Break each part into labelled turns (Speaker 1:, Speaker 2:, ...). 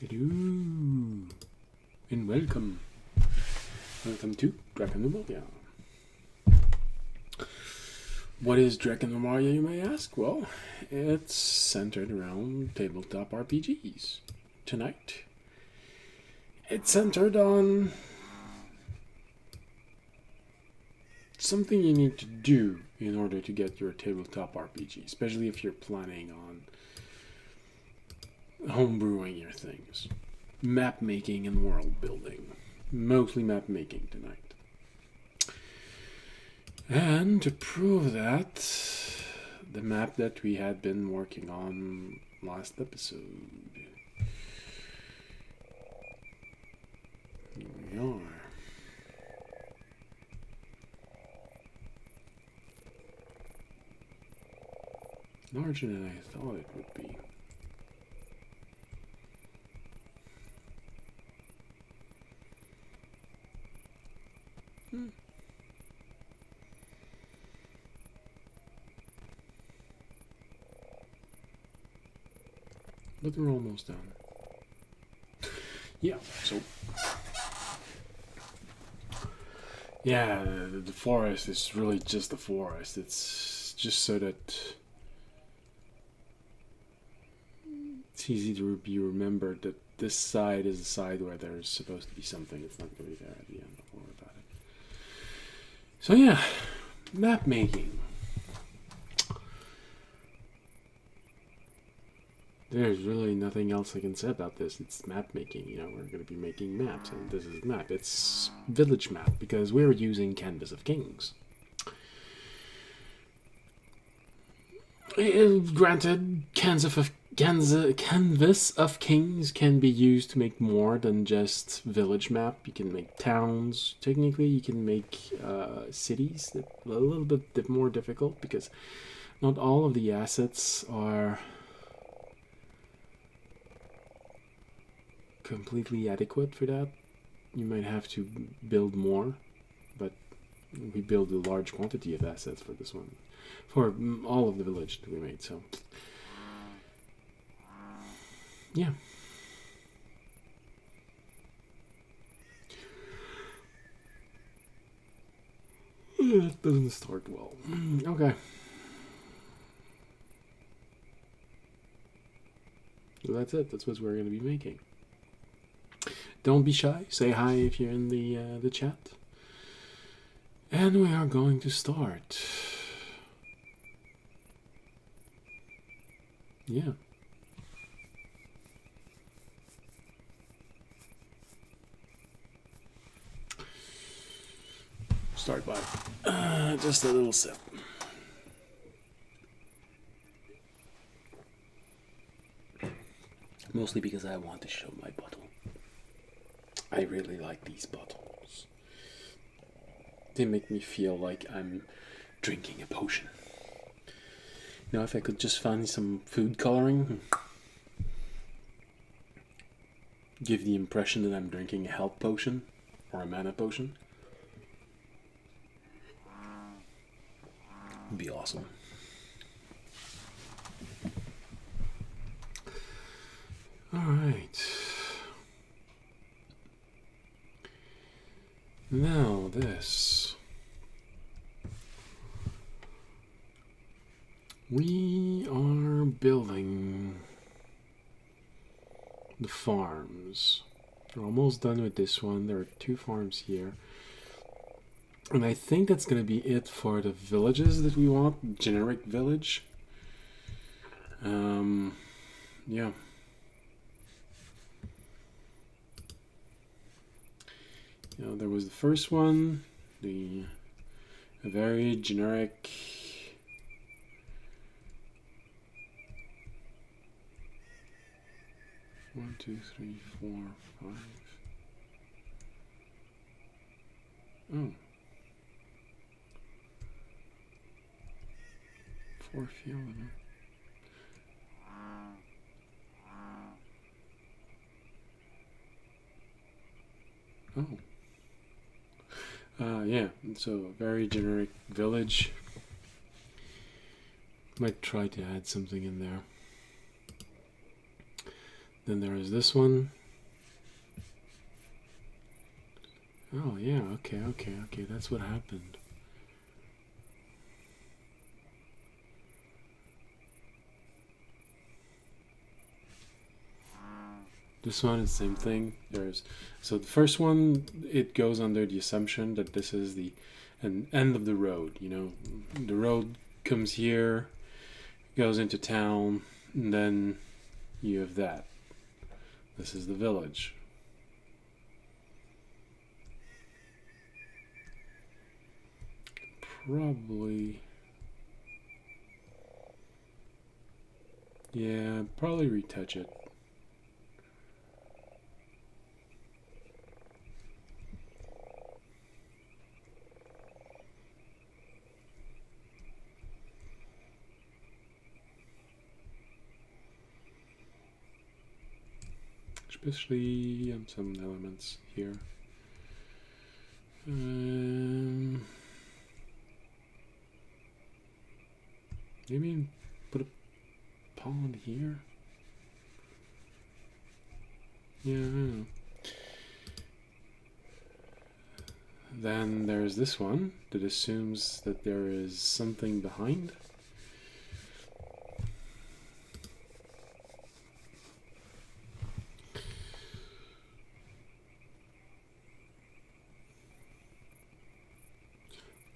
Speaker 1: Hello and welcome. Welcome to Drakenmemoria. What is Drakenmemoria, you may ask? Well, it's centered around tabletop RPGs. Tonight, it's centered on something you need to do in order to get your tabletop RPG, especially if you're planning on homebrewing your things. Map making and world building. Mostly map making tonight. And to prove that, the map that we had been working on last episode. Here we are. Larger than I thought it would be. But we're almost done. Yeah, so... Yeah, the forest is really just the forest. It's just so that it's easy to be remembered that this side is the side where there's supposed to be something. It's not going to be there at the end. Don't worry about it. So yeah, map making. There's really nothing else I can say about this. It's map making. You know, we're going to be making maps, and this is map. It's village map because we're using Canvas of Kings. Granted, Canvas of Kings can be used to make more than just village map. You can make towns. Technically, you can make cities. That a little bit more difficult because not all of the assets are completely adequate for that. You might have to build more, but we build a large quantity of assets for this one, for all of the village that we made. So yeah, it doesn't start well. Okay, so that's it. That's what we're going to be making. Don't be shy. Say hi if you're in the chat. And we are going to start. Yeah. Start by just a little sip. Mostly because I want to show my bottle. I really like these bottles. They make me feel like I'm drinking a potion. Now, if I could just find some food coloring, give the impression that I'm drinking a health potion or a mana potion, would be awesome. All right. Now this. We are building the farms. We're almost done with this one. There are 2 farms here. And I think that's going to be it for the villages that we want. Generic village. Yeah. You know, there was the first one, a very generic 1, 2, 3, 4, 5. Oh. 4 field. Oh. Yeah, so a very generic village. Might try to add something in there. Then there is this one. Oh yeah, okay, that's what happened. This one is the same thing. So the first one, it goes under the assumption that this is an end of the road. You know, the road comes here, goes into town, and then you have that. This is the village. Probably, yeah, probably retouch it. Especially on some elements here. Maybe put a pond here. Yeah, I don't know. Then there's this one that assumes that there is something behind.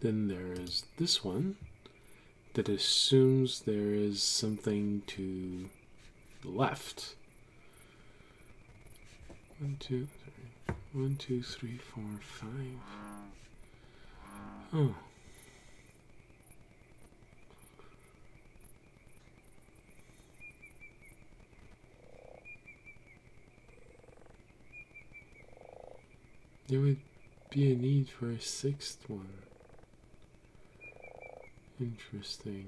Speaker 1: Then there is this one that assumes there is something to the left. 1, 2, 3. 1, 2, 3, 4, 5. Oh. There would be a need for a sixth one. Interesting.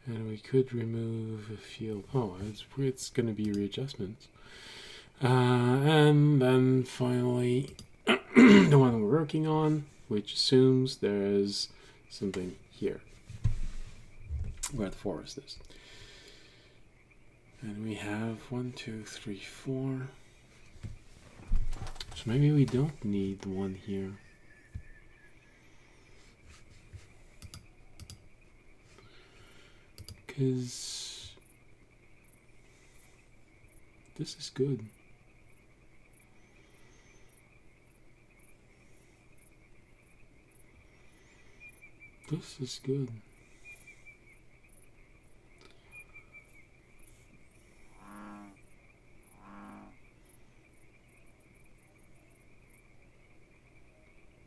Speaker 1: And we could remove a field. Oh, it's going to be readjustments. And then finally, the one we're working on, which assumes there is something here, where the forest is. And we have 1, 2, 3, 4. So maybe we don't need the one here. Because this is good. This is good.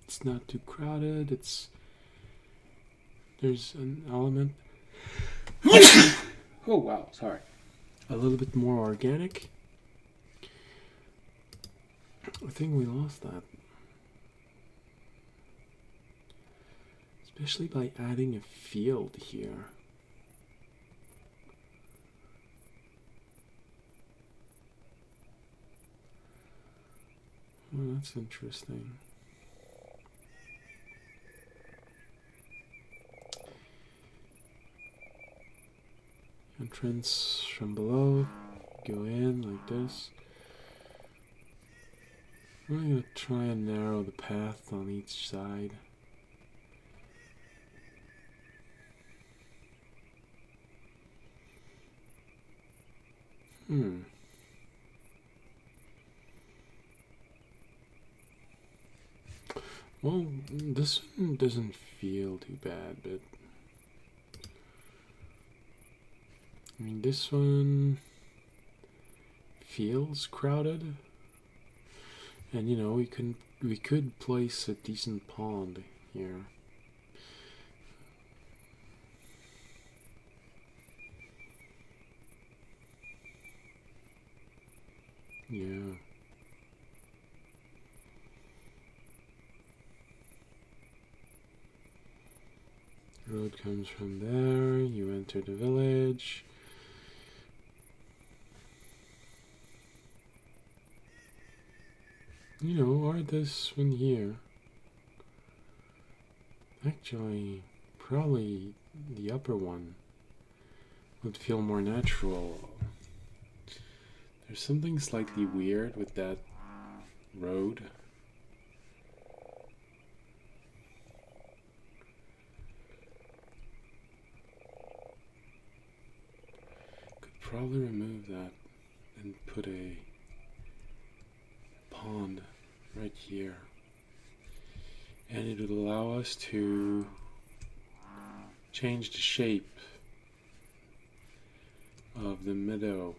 Speaker 1: It's not too crowded. There's an element. Oh wow, sorry. A little bit more organic. I think we lost that. Especially by adding a field here. Oh, that's interesting. Entrance from below, go in like this. I'm going to try and narrow the path on each side. Well, this one doesn't feel too bad, but I mean, this one feels crowded, and you know, we could place a decent pond here. Yeah. Road comes from there, you enter the village. You know, or this one here. Actually, probably the upper one would feel more natural. There's something slightly weird with that road. Could probably remove that and put a pond right here. And it would allow us to change the shape of the meadow.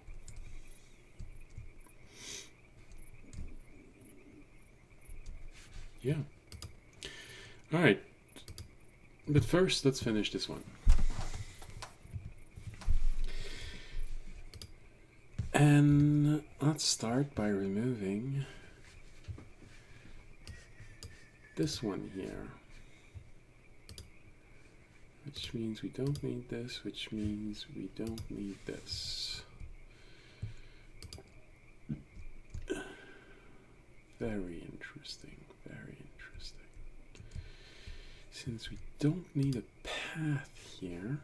Speaker 1: Yeah. Alright. But first, let's finish this one. And let's start by removing this one here. Which means we don't need this, which means we don't need this. Very interesting, very interesting. Since we don't need a path here,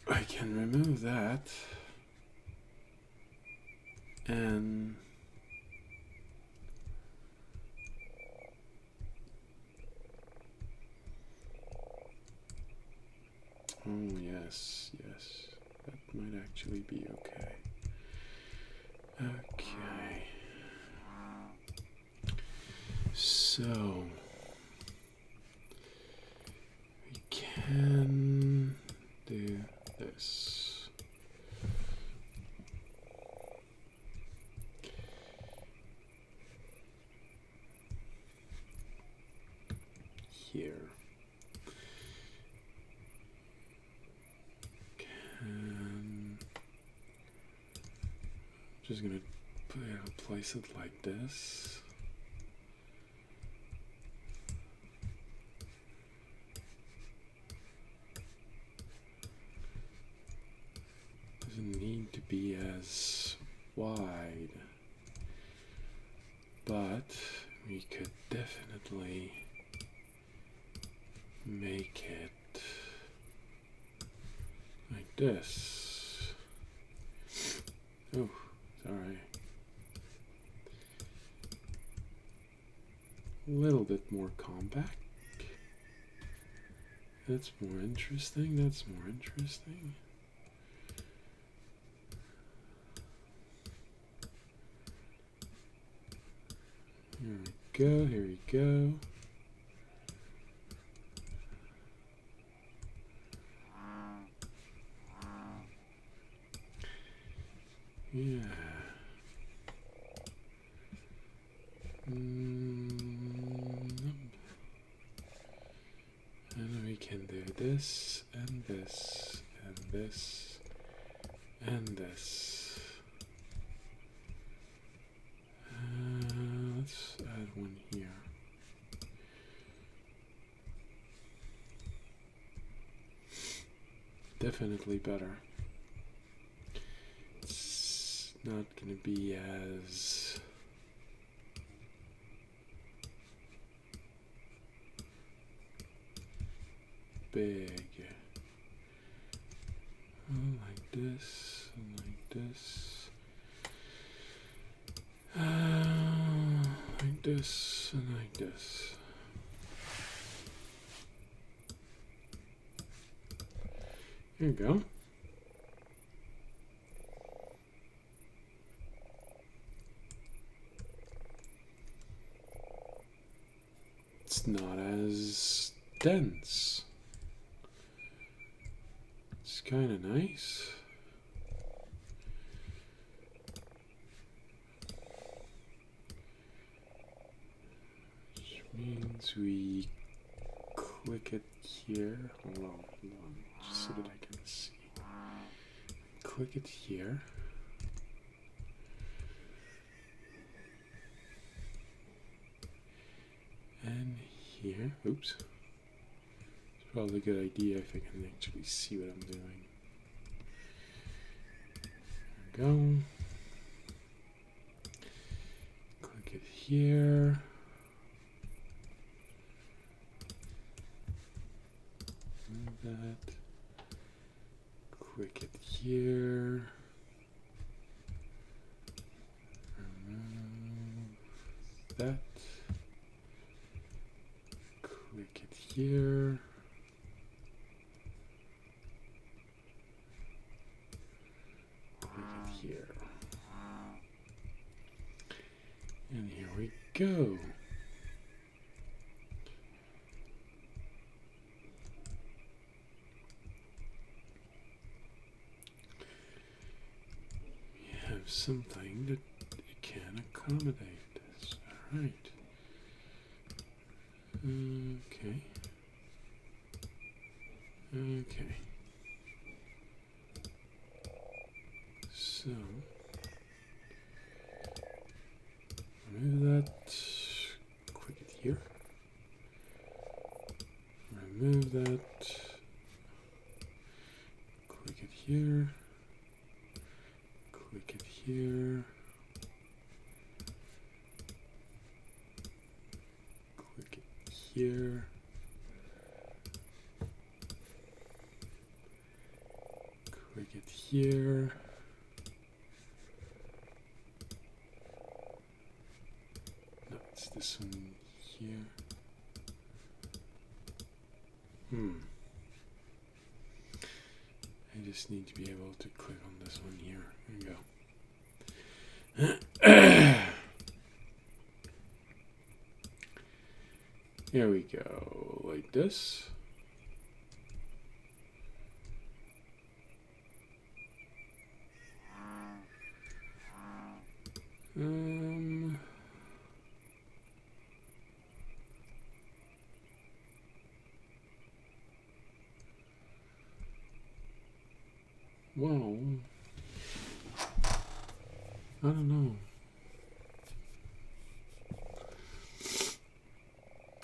Speaker 1: I can remove that and oh yes, yes, that might actually be okay. Okay. So we can do this. Here. Just gonna place it like this. Doesn't need to be as wide, but we could definitely make it like this. Oh, sorry. A little bit more compact. That's more interesting. That's more interesting. Here we go. Here we go. Yeah. And we can do this, and this, and this, and this. Let's add one here. Definitely better. It's not going to be as big. Like this, and like this. Like this, and like this. Here you go. It's not as dense. It's kind of nice. Which means we click it here. Hold on, just so that I can see. Click it here. And here. Oops. It's probably a good idea if I can actually see what I'm doing. There we go. Click it here. Move that. Click it here. Remove that. Click it here. Click it here. And here we go. We have something that it can accommodate this. All right. Okay. Okay. So, remove that. Click it here. Remove that. Click it here. Click it here. Click it here. Click it here. No, it's this one here. I just need to be able to click on this one here. There you go. Here we go, like this. Well, I don't know.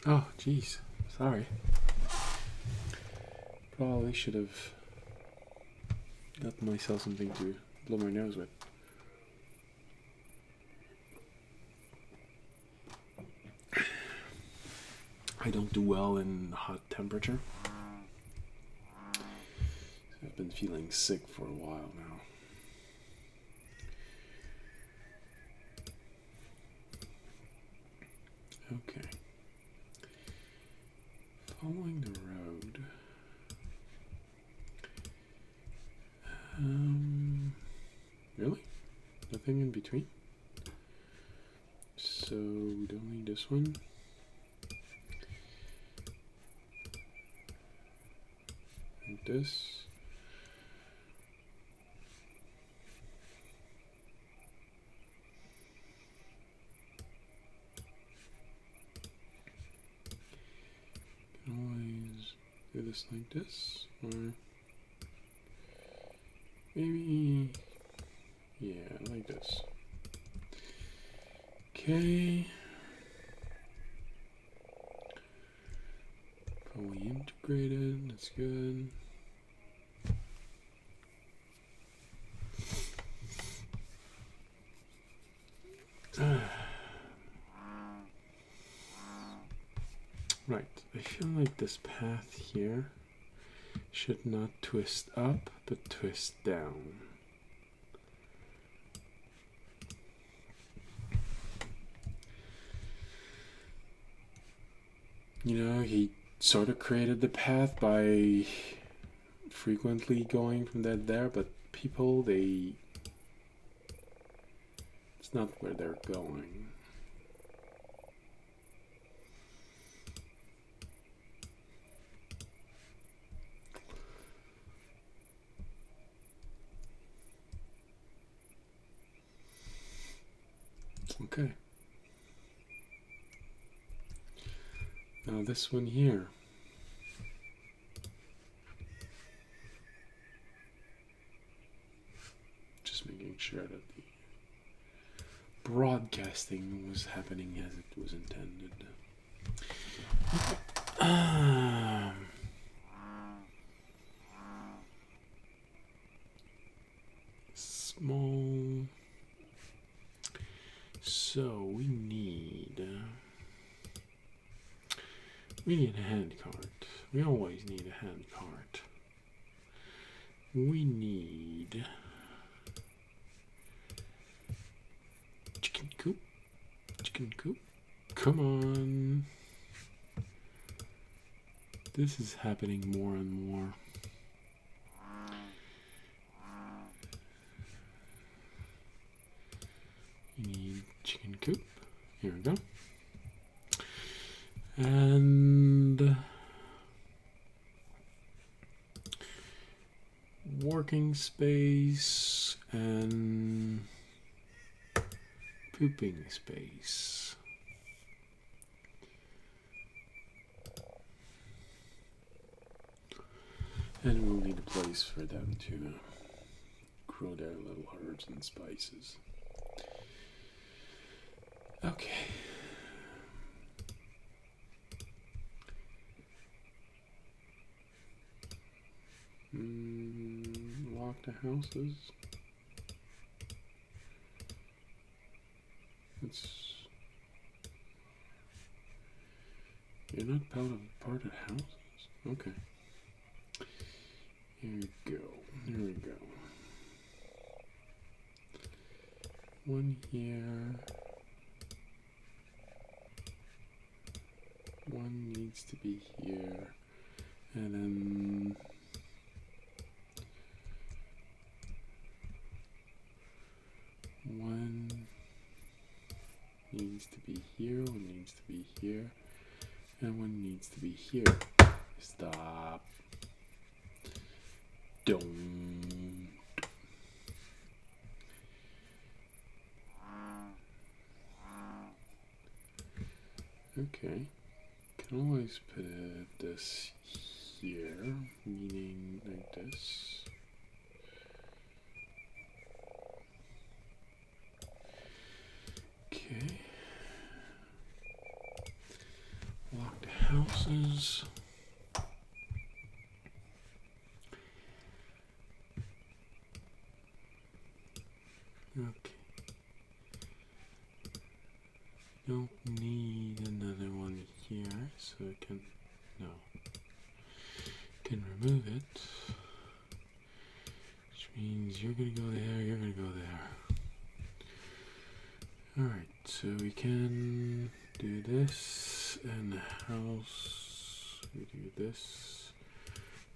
Speaker 1: Oh, jeez. Sorry. Probably should have got myself something to blow my nose with. I don't do well in hot temperature. I've been feeling sick for a while now. Okay. Following the road. Really? Nothing in between? So we don't need this one. And this. Can always do this like this, or maybe, yeah, like this. Okay. Fully integrated, that's good. Right, I feel like this path here should not twist up, but twist down. You know, he sort of created the path by frequently going from that there, but people, it's not where they're going. Okay. Now this one here. Just making sure that the broadcasting was happening as it was intended. Small. So we need We need a hand card. We always need a hand card. We need chicken coop. Chicken coop. Come on. This is happening more and more. You need chicken coop. Here we go. And working space and pooping space. And we'll need a place for them to grow their little herbs and spices. Okay. Lock the houses. You're not part of houses? Okay. Here we go. Here we go. One here. One needs to be here. And then one needs to be here, one needs to be here, and one needs to be here. Stop. Don't. Okay. Can always put this here, meaning like this. Okay. Lock the houses. Okay. Don't need another one here, so I can, no. Can remove it. Which means you're gonna go there, you're gonna go there. Alright, so we can do this, and the house, we do this,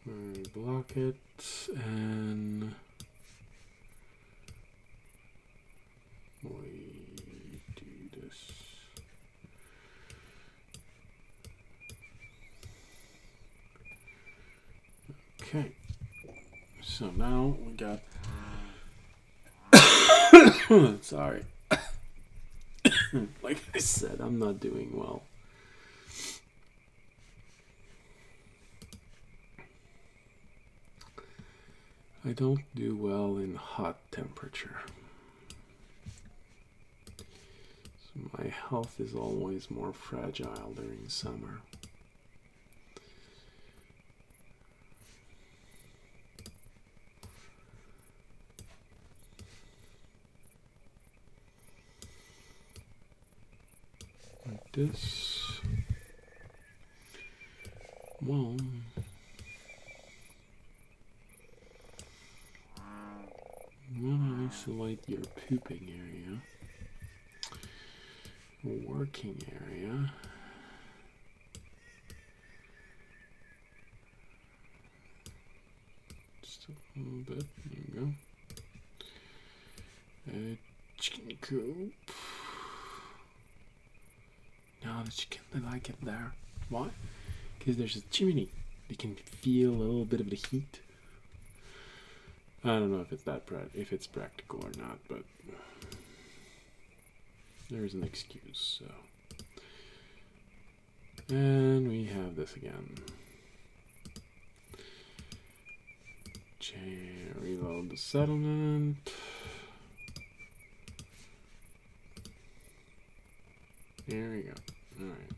Speaker 1: we block it, and we do this. Okay, so now we got, sorry, like I said, I'm not doing well. I don't do well in hot temperature. So my health is always more fragile during summer. Like this. Well, isolate your pooping area, working area. Just a little bit. There you go. Chicken coop. No, the chicken, they like it there. Why? Because there's a chimney. They can feel a little bit of the heat. I don't know if it's practical or not, but there's an excuse. So, and we have this again. Reload the settlement. There we go. All right.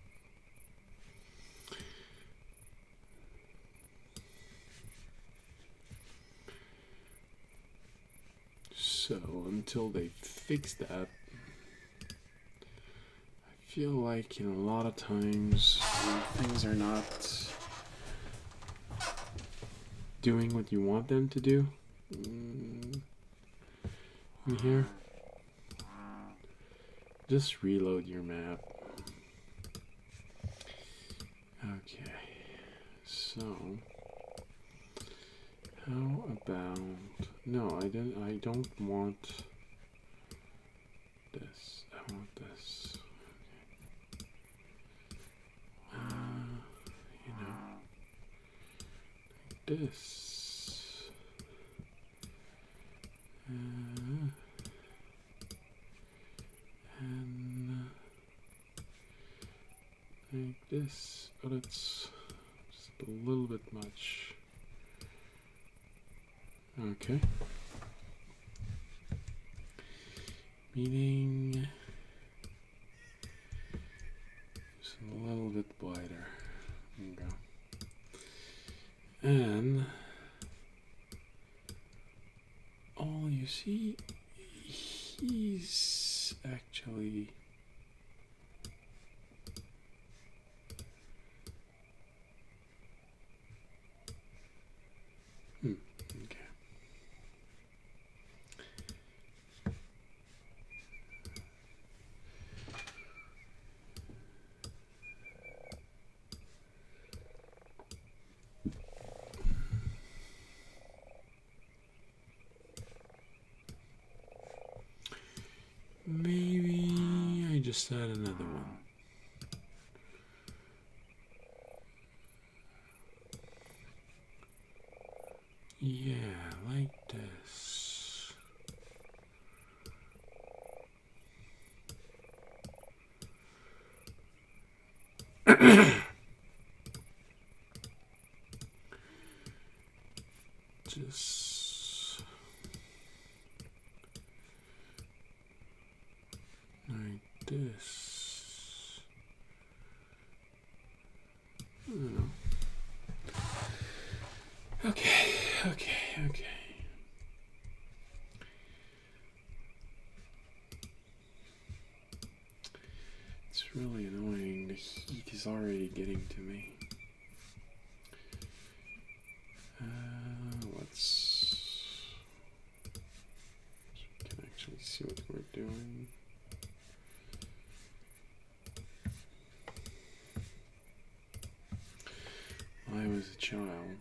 Speaker 1: So until they fix that, I feel like in a lot of times when things are not doing what you want them to do in here, just reload your map. Okay, so how about, no, I don't want this. I want this. You know, like this. And like this, but it's just a little bit much. Okay. Meaning just a little bit wider. There you go. And all you see, he's actually okay. Maybe I just add another one. Yeah, like this. Just like this. I don't know. Okay. It's really annoying. The heat is already getting to me. Let's can actually see what we're doing. When I was a child,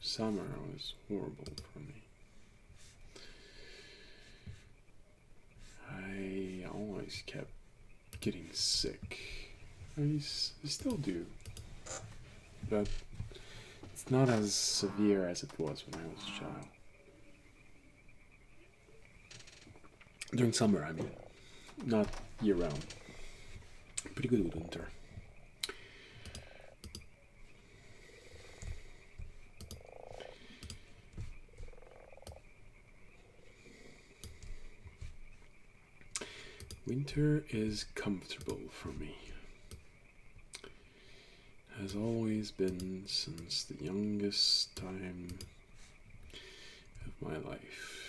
Speaker 1: summer was horrible for me. I always kept getting sick. I still do, but it's not as severe as it was when I was a child. During summer, I mean, not year round. Pretty good with winter. Winter is comfortable for me. Has always been since the youngest time of my life.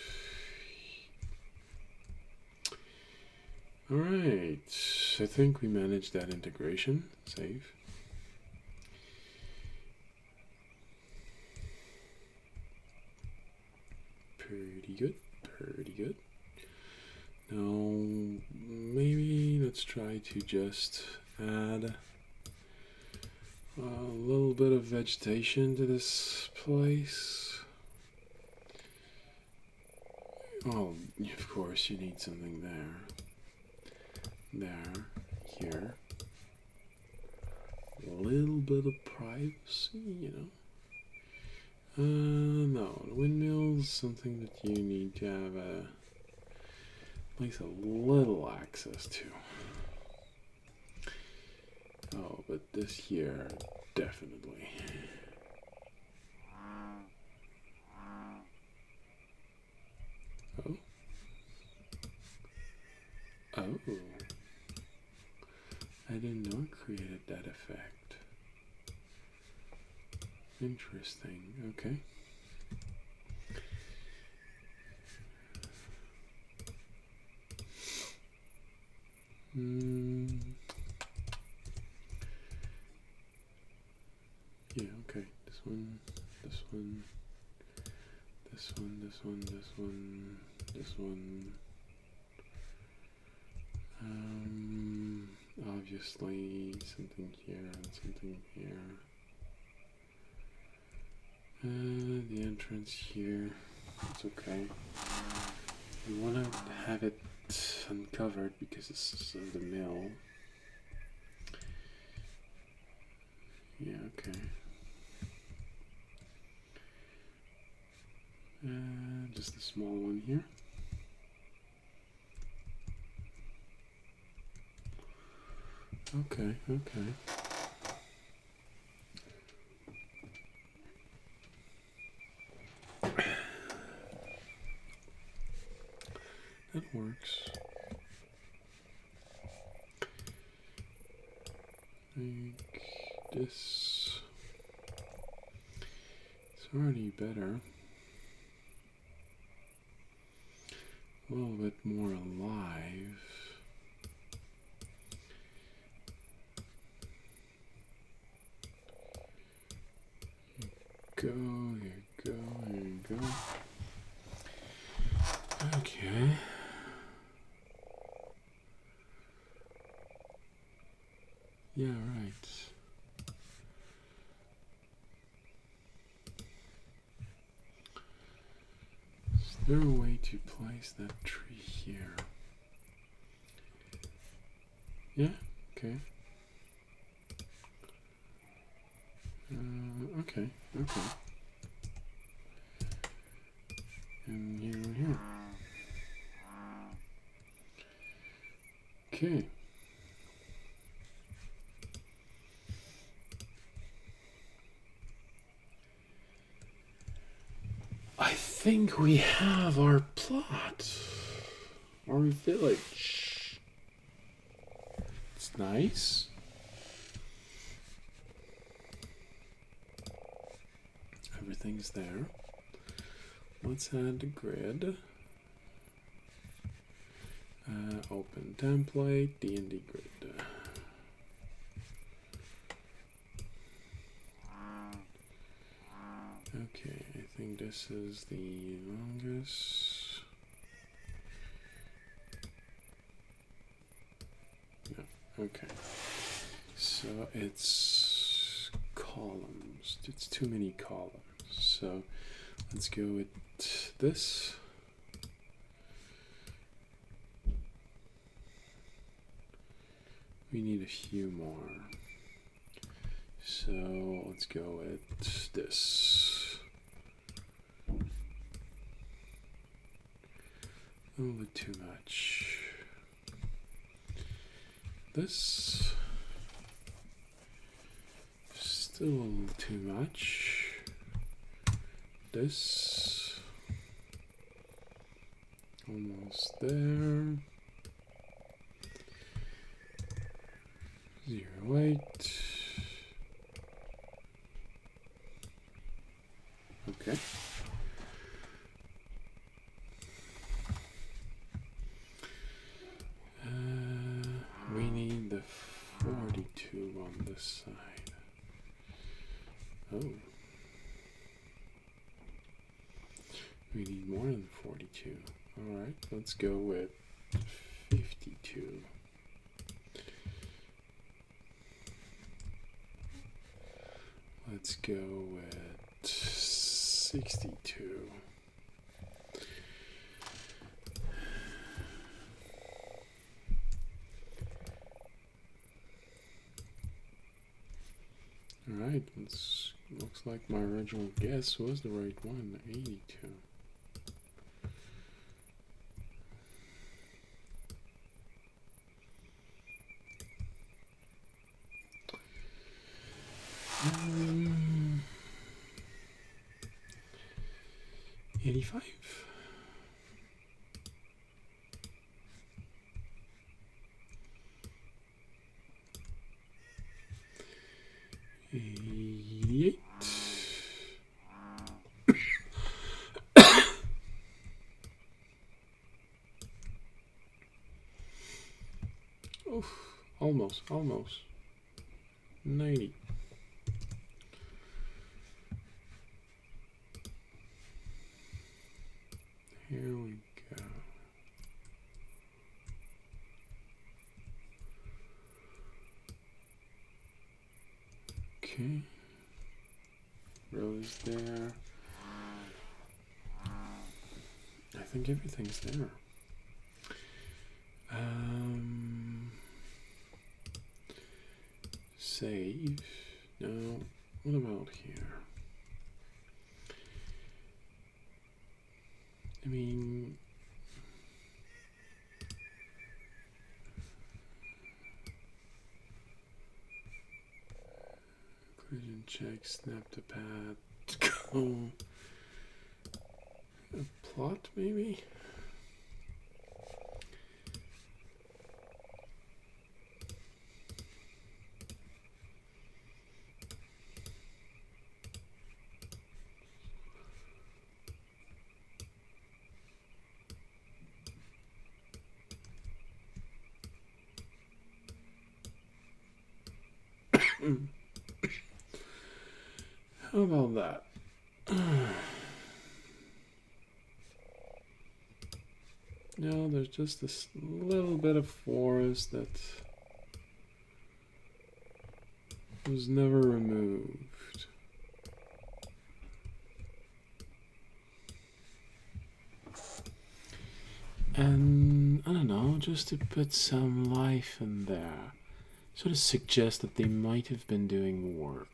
Speaker 1: Alright, I think we managed that integration. Save. Pretty good. Now, maybe let's try to just add a little bit of vegetation to this place. Oh, of course, you need something there. Here. A little bit of privacy, you know. No, the windmill's something that you need to have at least a little access to. Oh, but this here, definitely. Oh. I didn't know it created that effect. Interesting. Okay. Yeah, okay. This one, this one, this one, this one, this one, this one. Obviously something here and something here. The entrance here. It's okay. We want to have it uncovered because this is the mill. Yeah, okay. Just a small one here. Okay, okay. That works. Like this. It's already better. A little bit more alive. Here you go, here you go. Okay. Yeah, right. Is there a way to place that tree here? Yeah, okay. Okay, okay. And here and here. Okay. I think we have our plot. Our village. It's nice. Everything's there. Let's add the grid. Open template, D&D grid. Okay, I think this is the longest. No, okay. So it's columns. It's too many columns. So let's go with this. We need a few more. So let's go with this. A little bit too much. This. Still a little too much. This. Almost there. 0.8. Okay. We need the 42 on this side. Oh. We need more than 42. Alright, let's go with 52. Let's go with 62. Alright, looks like my original guess was the right one, 82. Um, 85. Almost. 90. Here we go. Okay. Rose there. I think everything's there. Save. No. What about here? I mean, collision check, snap to pad, go. A plot, maybe? How about that? No, there's just this little bit of forest that was never removed. And I don't know, just to put some life in there, sort of suggest that they might have been doing work.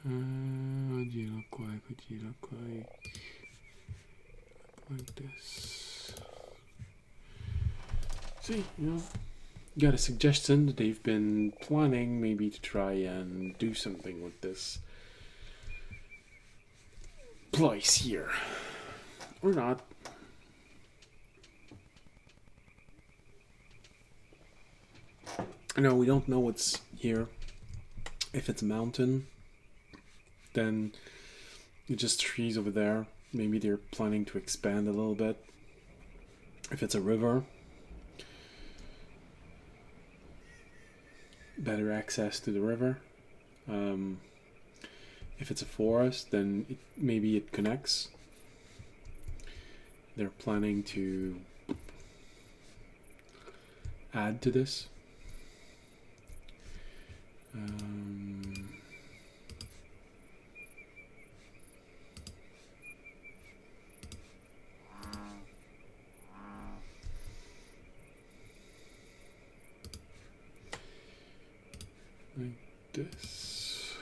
Speaker 1: What do you look like? What do you look like? Like this. See, you know, got a suggestion that they've been planning maybe to try and do something with this place here. Or not. No, we don't know what's here. If it's a mountain, then it's just trees over there. Maybe they're planning to expand a little bit. If it's a river, better access to the river. If it's a forest, then maybe it connects. They're planning to add to this. Like this.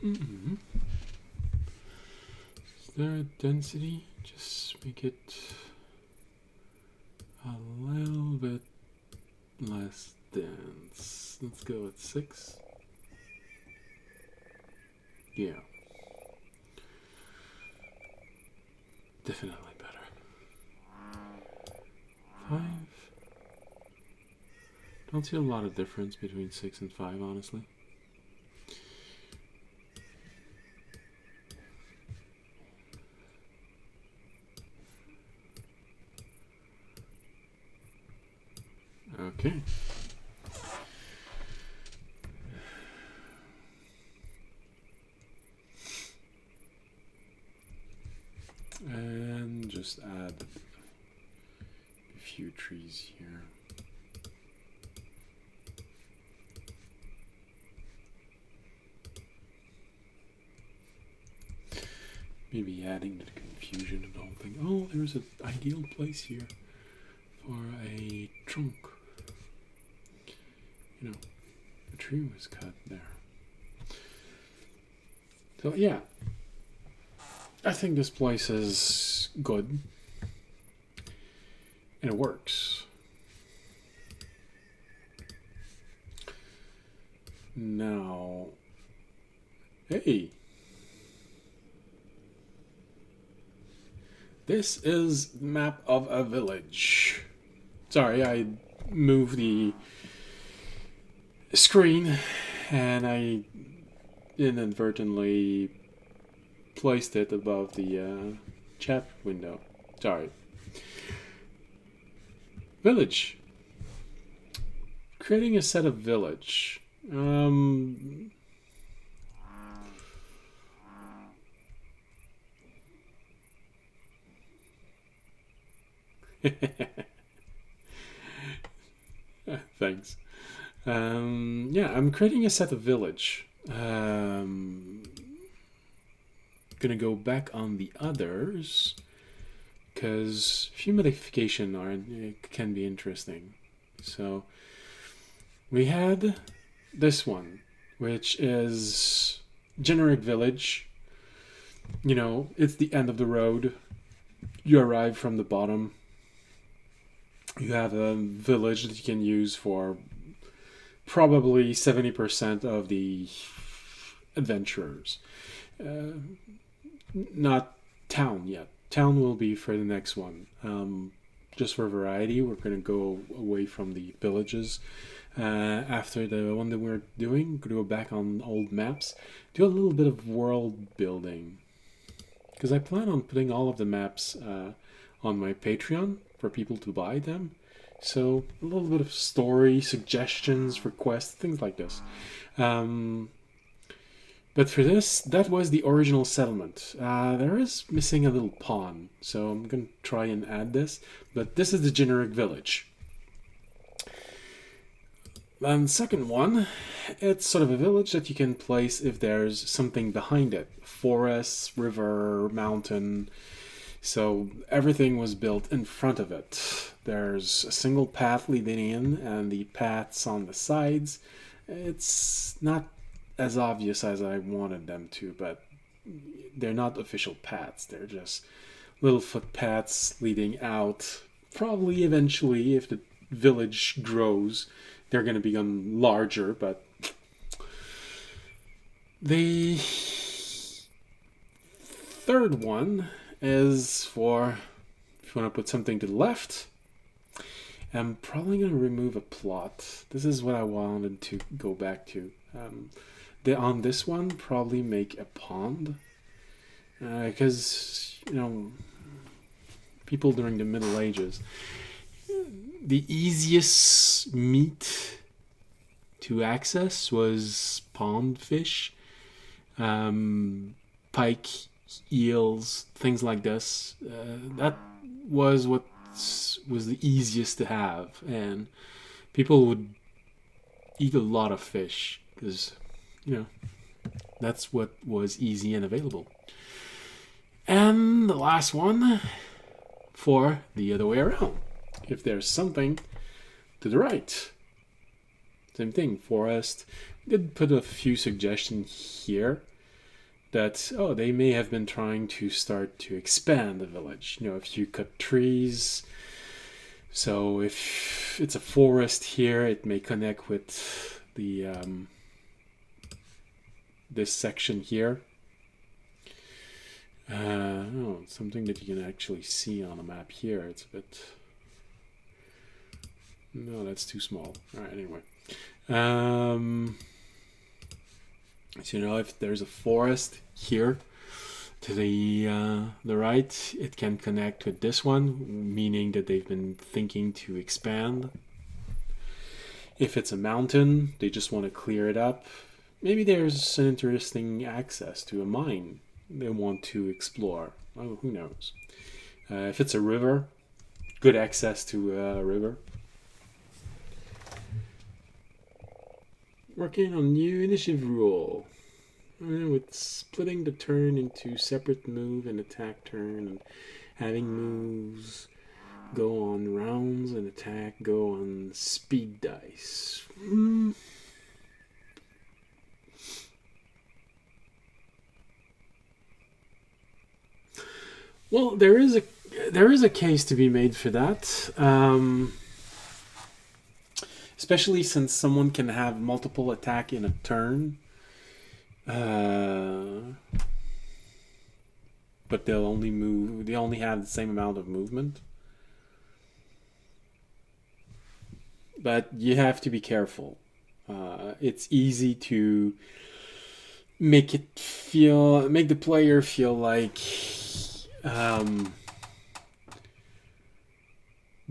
Speaker 1: Mm-hmm. Is there a density? Just make it a little bit less dense. Let's go with 6. Yeah. Definitely better. 5. Don't see a lot of difference between 6 and 5, honestly. Okay. And just add a few trees here. Maybe adding to the confusion of the whole thing. Oh, there's an ideal place here for a trunk. You know, the tree was cut there. So yeah, I think this place is good. And it works. Now, hey, this is the map of a village. Sorry, I moved the screen and I inadvertently placed it above the chat window. Sorry. Village. Creating a set of village. Thanks. Yeah, I'm creating a set of village. Gonna go back on the others because few modification can be interesting. So we had this one, which is generic village. You know, it's the end of the road. You arrive from the bottom. You have a village that you can use for probably 70% of the adventurers. Not town yet. Town will be for the next one. Just for variety, we're going to go away from the villages. After the one that we're doing, go back on old maps, do a little bit of world building. Because I plan on putting all of the maps on my Patreon for people to buy them. So a little bit of story, suggestions, requests, things like this. But for this, that was the original settlement. There is missing a little pawn, so I'm going to try and add this. But this is the generic village. And second one, it's sort of a village that you can place if there's something behind it. Forest, river, mountain. So everything was built in front of it. There's a single path leading in and the paths on the sides. It's not as obvious as I wanted them to, but they're not official paths. They're just little footpaths leading out. Probably eventually, if the village grows, they're going to become larger, but the third one is for if you want to put something to the left. I'm probably going to remove a plot. This is what I wanted to go back to. On this one, probably make a pond. Because, people during the Middle Ages, the easiest meat to access was pond fish, pike, eels, things like this. That was what was the easiest to have, and people would eat a lot of fish because, that's what was easy and available. And the last one for the other way around. If there's something to the right, same thing, forest. Did put a few suggestions here that, they may have been trying to start to expand the village. If you cut trees, so if it's a forest here, it may connect with the this section here. Something that you can actually see on a map here. It's a bit... No, that's too small. All right, anyway. So, if there's a forest here to the right, it can connect with this one, meaning that they've been thinking to expand. If it's a mountain, they just want to clear it up. Maybe there's an interesting access to a mine they want to explore. Oh, who knows? If it's a river, good access to a river. Working on new initiative rule. With splitting the turn into separate move and attack turn, and having moves go on rounds and attack go on speed dice. Well, there is a case to be made for that. especially since someone can have multiple attack in a turn. But they'll only move. They only have the same amount of movement. But you have to be careful. It's easy to make the player feel like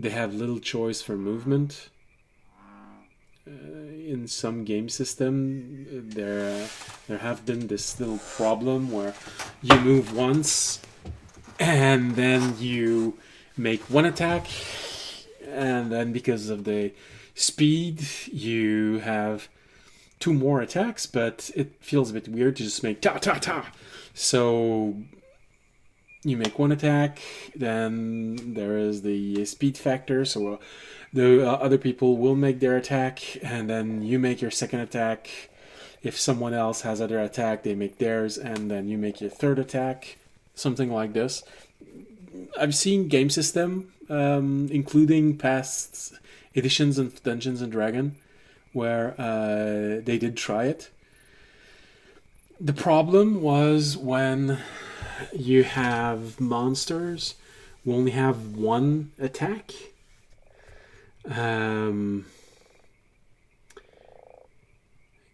Speaker 1: they have little choice for movement. In some game system, there have been this little problem where you move once and then you make one attack, and then because of the speed you have two more attacks, but it feels a bit weird to just make ta ta ta. So you make one attack, then there is the speed factor, so the other people will make their attack, and then you make your second attack. If someone else has other attack, they make theirs, and then you make your third attack, something like this. I've seen game system, including past editions of Dungeons and Dragons, where they did try it. The problem was when you have monsters who only have one attack.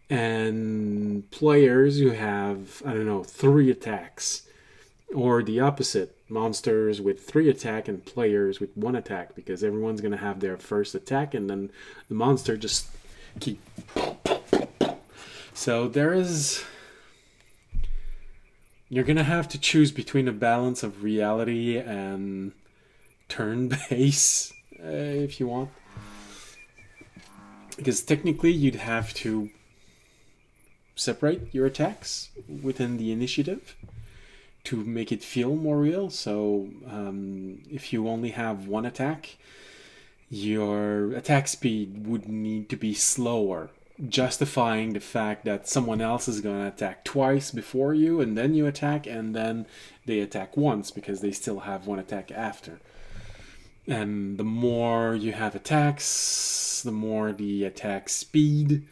Speaker 1: And players who have, I don't know, 3 attacks. Or the opposite, monsters with 3 attack and players with 1 attack, because everyone's going to have their first attack and then the monster just keep. So you're going to have to choose between a balance of reality and turn-based, if you want. Because technically you'd have to separate your attacks within the initiative to make it feel more real. So if you only have one attack, your attack speed would need to be slower, justifying the fact that someone else is going to attack twice before you, and then you attack, and then they attack once because they still have one attack after. And the more you have attacks, the more the attack speed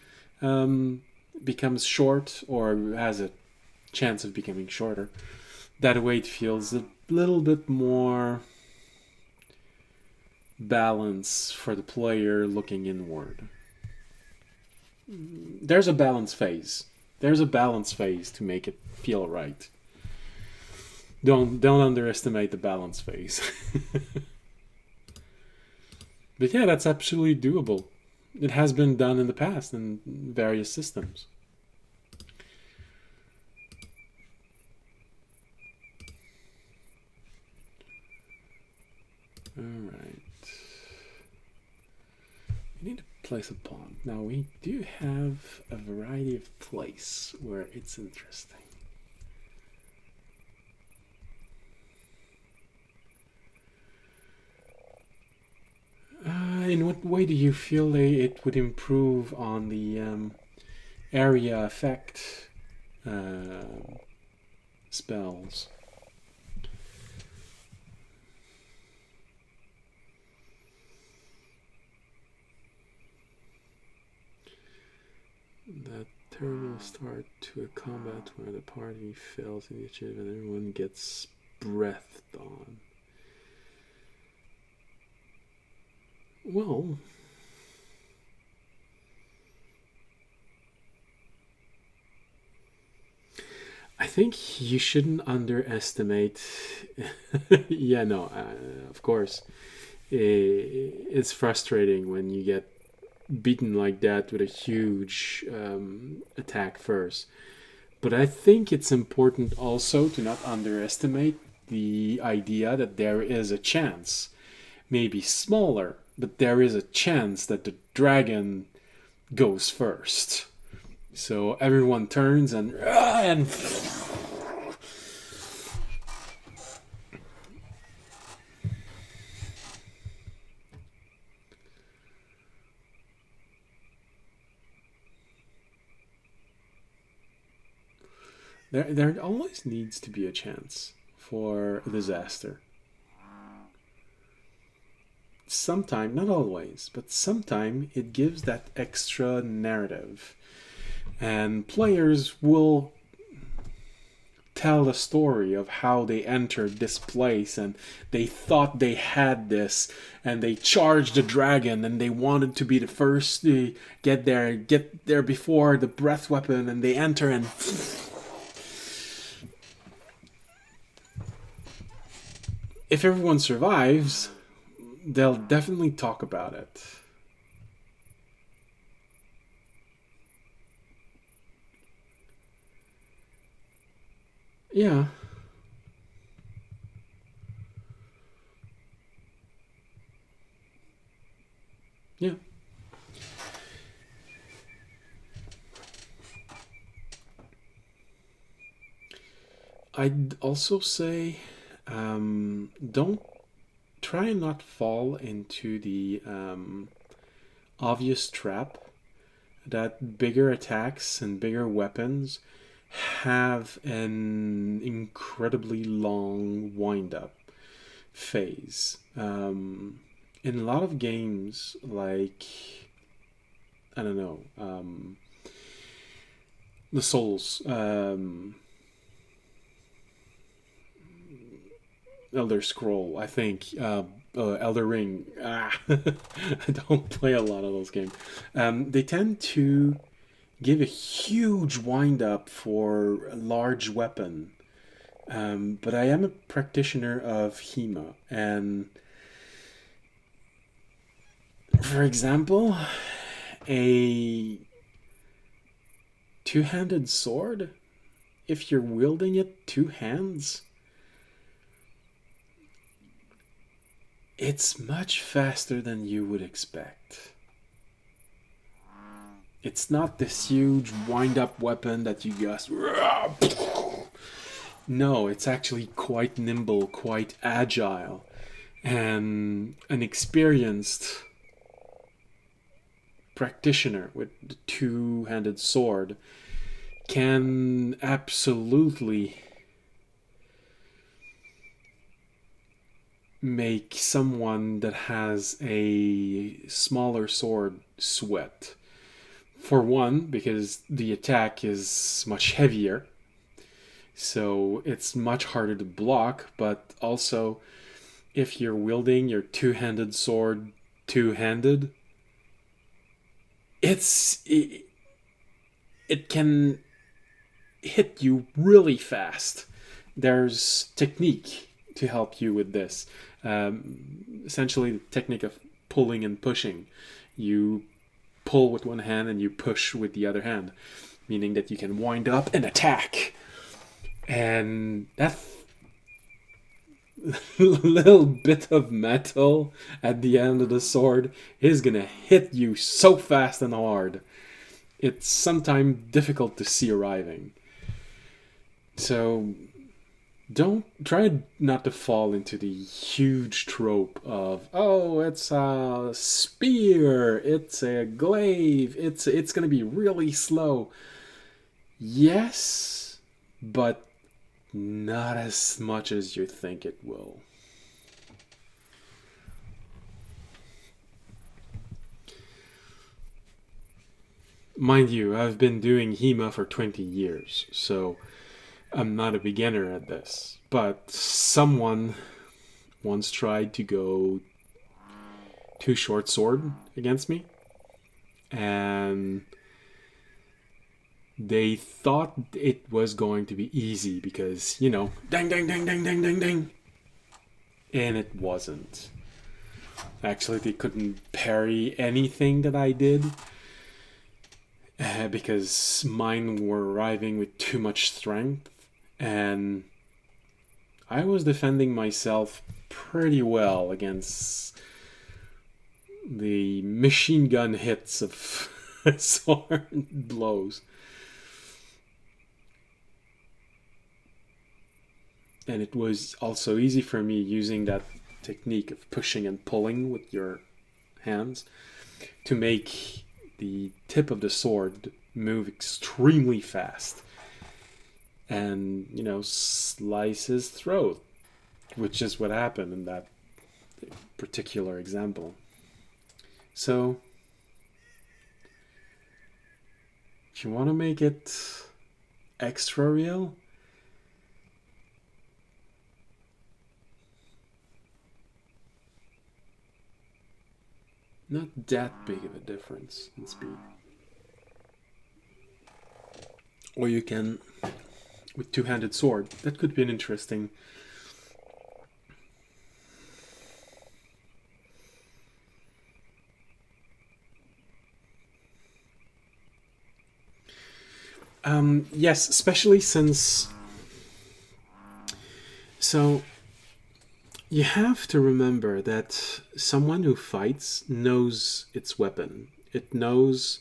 Speaker 1: becomes short, or has a chance of becoming shorter. That way it feels a little bit more balance for the player looking inward. There's a balance phase. There's a balance phase to make it feel right. Don't underestimate the balance phase. But yeah, that's absolutely doable. It has been done in the past in various systems. Alright. We need to place a pawn. Now we do have a variety of place where it's interesting. In what way do you feel it would improve on the area effect spells? That turn will start to a combat where the party fails initiative and everyone gets breathed on. Well, I think you shouldn't underestimate. Yeah, no, of course. It's frustrating when you get beaten like that with a huge attack first. But I think it's important also to not underestimate the idea that there is a chance, maybe smaller, but there is a chance that the dragon goes first. So everyone turns and there always needs to be a chance for a disaster. sometimes, not always, but sometimes it gives that extra narrative. And players will tell the story of how they entered this place and they thought they had this and they charged the dragon and they wanted to be the first to get there before the breath weapon, and they enter and if everyone survives, they'll definitely talk about it. Yeah. Yeah. I'd also say don't try and not fall into the obvious trap that bigger attacks and bigger weapons have an incredibly long wind up phase. In a lot of games, like, I don't know, the Souls, Elder Scroll, I think, Elder Ring. I don't play a lot of those games. They tend to give a huge wind up for a large weapon. But I am a practitioner of HEMA, and for example, a two-handed sword, if you're wielding it two hands, it's much faster than you would expect. It's not this huge wind-up weapon that you just... No, it's actually quite nimble, quite agile, and an experienced practitioner with the two-handed sword can absolutely make someone that has a smaller sword sweat. For one, because the attack is much heavier, so it's much harder to block, but also if you're wielding your two-handed sword two-handed, it can hit you really fast. There's technique to help you with this. Essentially, the technique of pulling and pushing. You pull with one hand and you push with the other hand, meaning that you can wind up and attack. And that little bit of metal at the end of the sword is gonna hit you so fast and hard. It's sometimes difficult to see arriving. So don't try not to fall into the huge trope of, oh, it's a spear, it's a glaive, it's gonna be really slow. Yes, but not as much as you think it will. Mind you, I've been doing HEMA for 20 years, so I'm not a beginner at this. But someone once tried to go two short sword against me, and they thought it was going to be easy because, you know, dang, dang, dang, dang, dang, dang, dang. And it wasn't. Actually, they couldn't parry anything that I did because mine were arriving with too much strength. And I was defending myself pretty well against the machine gun hits of sword blows. And it was also easy for me using that technique of pushing and pulling with your hands to make the tip of the sword move extremely fast and, you know, slice his throat, which is what happened in particular example. So, if you want to make it extra real, not that big of a difference in speed. Or you can, with two-handed sword, that could be an interesting. Yes, especially since. So, you have to remember that someone who fights knows its weapon. It knows,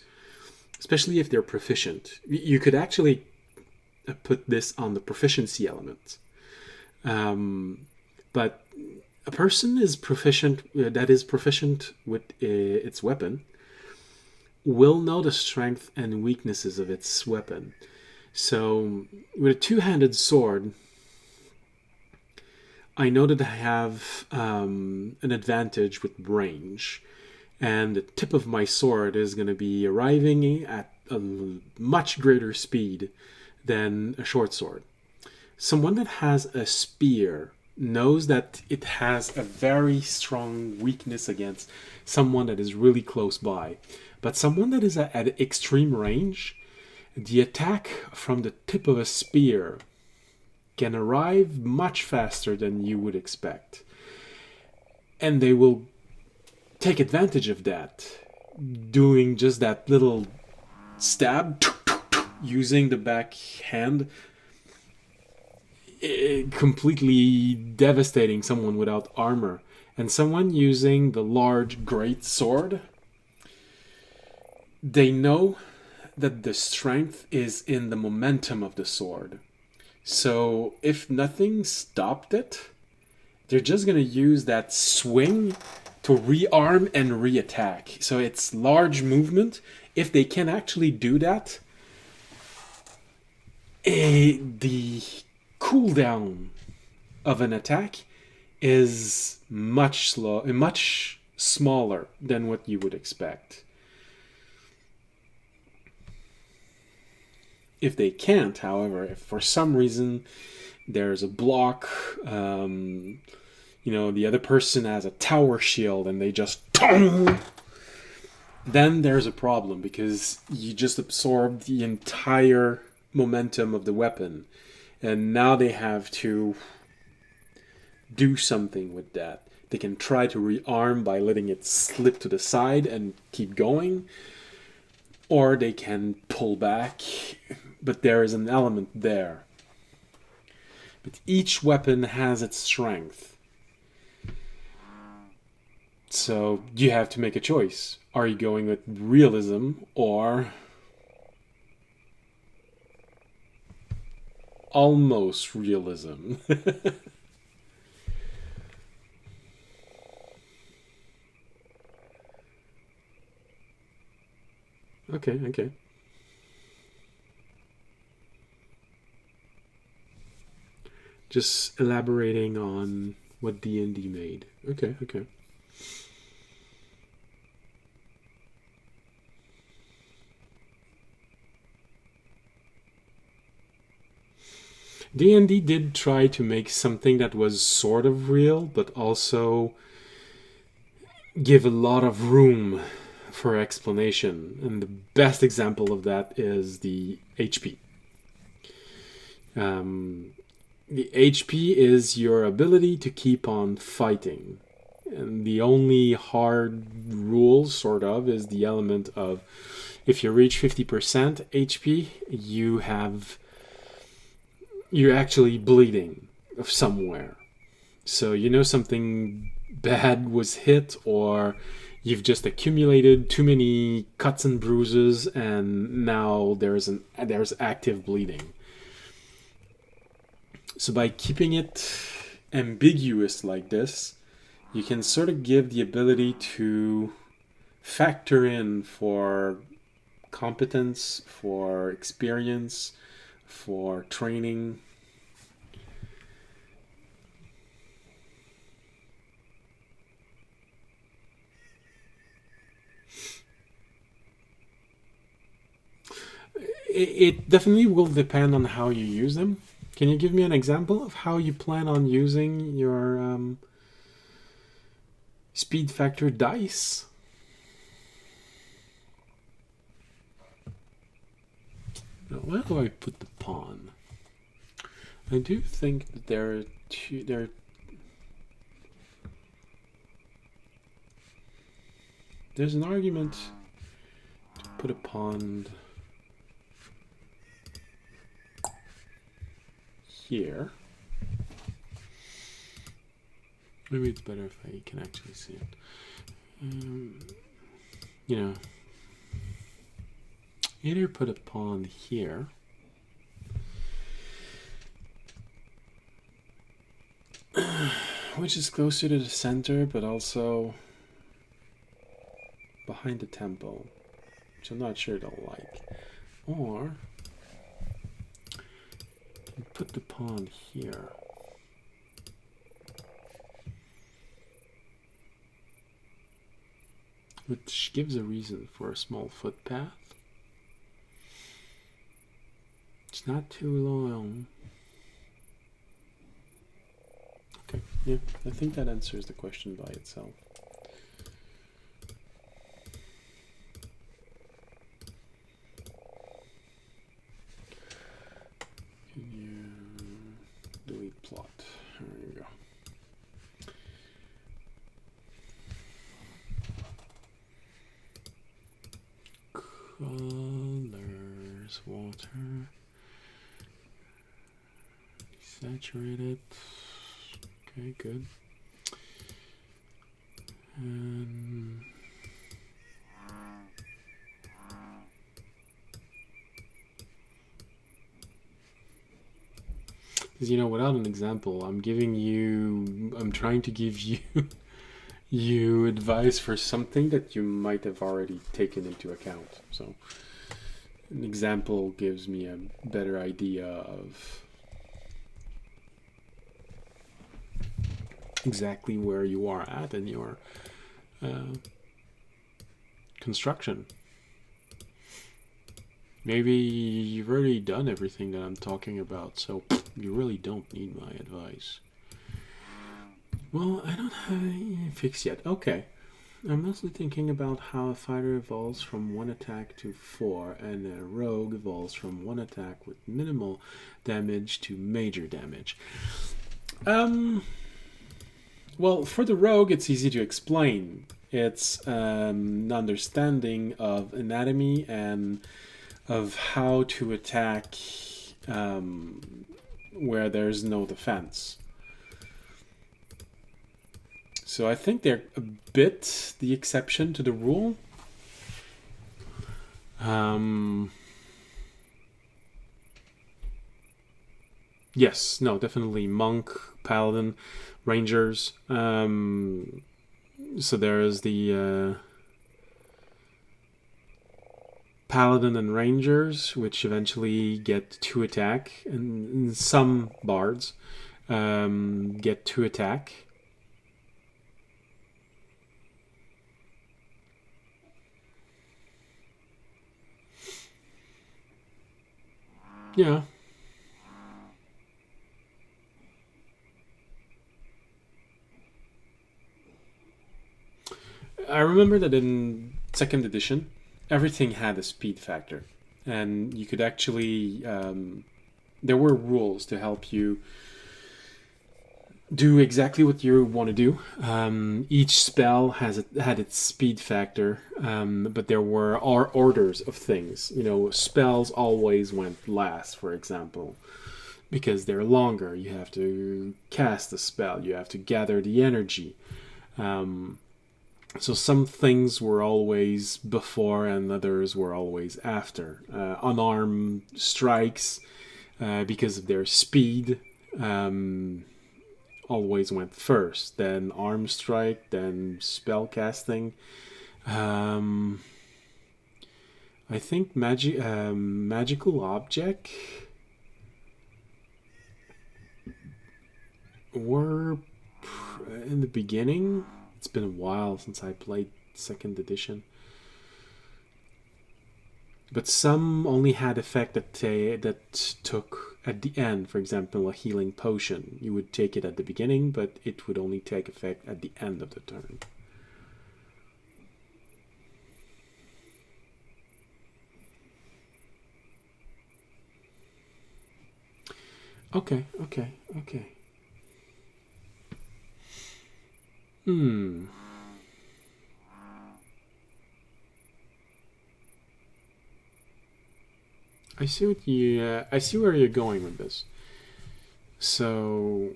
Speaker 1: especially if they're proficient. You could actually put this on the proficiency element. But a person is proficient that is proficient with its weapon will know the strength and weaknesses of its weapon. So with a two-handed sword, I know that I have an advantage with range, and the tip of my sword is going to be arriving at a much greater speed than a short sword. Someone that has a spear knows that it has a very strong weakness against someone that is really close by. But someone that is at extreme range, the attack from the tip of a spear can arrive much faster than you would expect. And they will take advantage of that, doing just that little stab, using the backhand, completely devastating someone without armor. And someone using the large great sword, they know that the strength is in the momentum of the sword. So if nothing stopped it, they're just going to use that swing to rearm and reattack. So it's large movement. If they can actually do that, the cooldown of an attack is much smaller than what you would expect. If they can't, however, if for some reason there's a block, the other person has a tower shield and they just then there's a problem because you just absorbed the entire momentum of the weapon, and now they have to do something with that. They can try to rearm by letting it slip to the side and keep going, or they can pull back, but there is an element there. But each weapon has its strength. So you have to make a choice. Are you going with realism or almost realism? Okay. Just elaborating on what D&D made. Okay. D&D did try to make something that was sort of real, but also give a lot of room for explanation. And the best example of that is the HP. The HP is your ability to keep on fighting. And the only hard rule, sort of, is the element of if you reach 50% HP, you're actually bleeding of somewhere. So you know something bad was hit, or you've just accumulated too many cuts and bruises, and now there's active bleeding. So by keeping it ambiguous like this, you can sort of give the ability to factor in for competence, for experience, for training. it definitely will depend on how you use them. Can you give me an example of how you plan on using your speed factor dice? Now, where do I put the pawn? I do think that there's an argument to put a pawn here. Maybe it's better if I can actually see it. You know, either put a pawn here, which is closer to the center, but also behind the temple, which I'm not sure they'll like. Or put the pawn here. Which gives a reason for a small footpath. It's not too long. Okay, yeah, I think that answers the question by itself. Can you delete plot? There you go. Colors, water, saturate it. Okay, good. And because without an example, I'm trying to give you you advice for something that you might have already taken into account. So an example gives me a better idea of exactly where you are at in your construction. Maybe you've already done everything that I'm talking about, so you really don't need my advice. Well, I don't have any fix yet. Okay. I'm mostly thinking about how a fighter evolves from 1 attack to 4, and a rogue evolves from 1 attack with minimal damage to major damage. Well, for the rogue, it's easy to explain. It's an understanding of anatomy and of how to attack where there's no defense. So I think they're a bit the exception to the rule. Yes, no, definitely monk, paladin, rangers. So there's the paladin and rangers, which eventually get 2 attack, and some bards get 2 attack. Yeah. I remember that in 2nd edition, everything had a speed factor. And you could actually... there were rules to help you do exactly what you want to do. Each spell had its speed factor, but there were orders of things. Spells always went last, for example, because they're longer. You have to cast the spell. You have to gather the energy. So some things were always before and others were always after. Unarmed strikes, because of their speed, always went first, then arm strike, then spell casting. I think magical object were in the beginning. It's been a while since I played 2nd edition. But some only had effect that took at the end. For example, a healing potion. You would take it at the beginning, but it would only take effect at the end of the turn. Okay. I see what you. I see where you're going with this. So.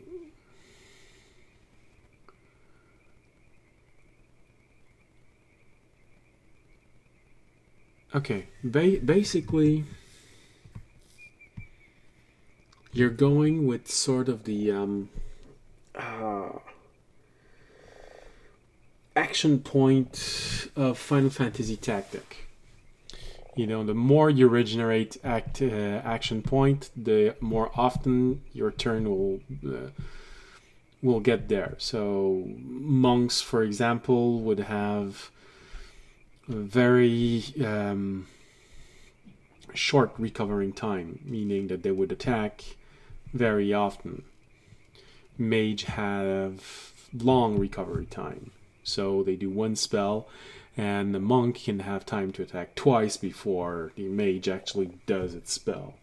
Speaker 1: Okay. Basically, you're going with sort of the action point of Final Fantasy Tactic. You know, the more you regenerate action point, the more often your turn will get there. So monks, for example, would have a very short recovering time, meaning that they would attack very often. Mage have long recovery time, so they do one spell, and the monk can have time to attack twice before the mage actually does its spell.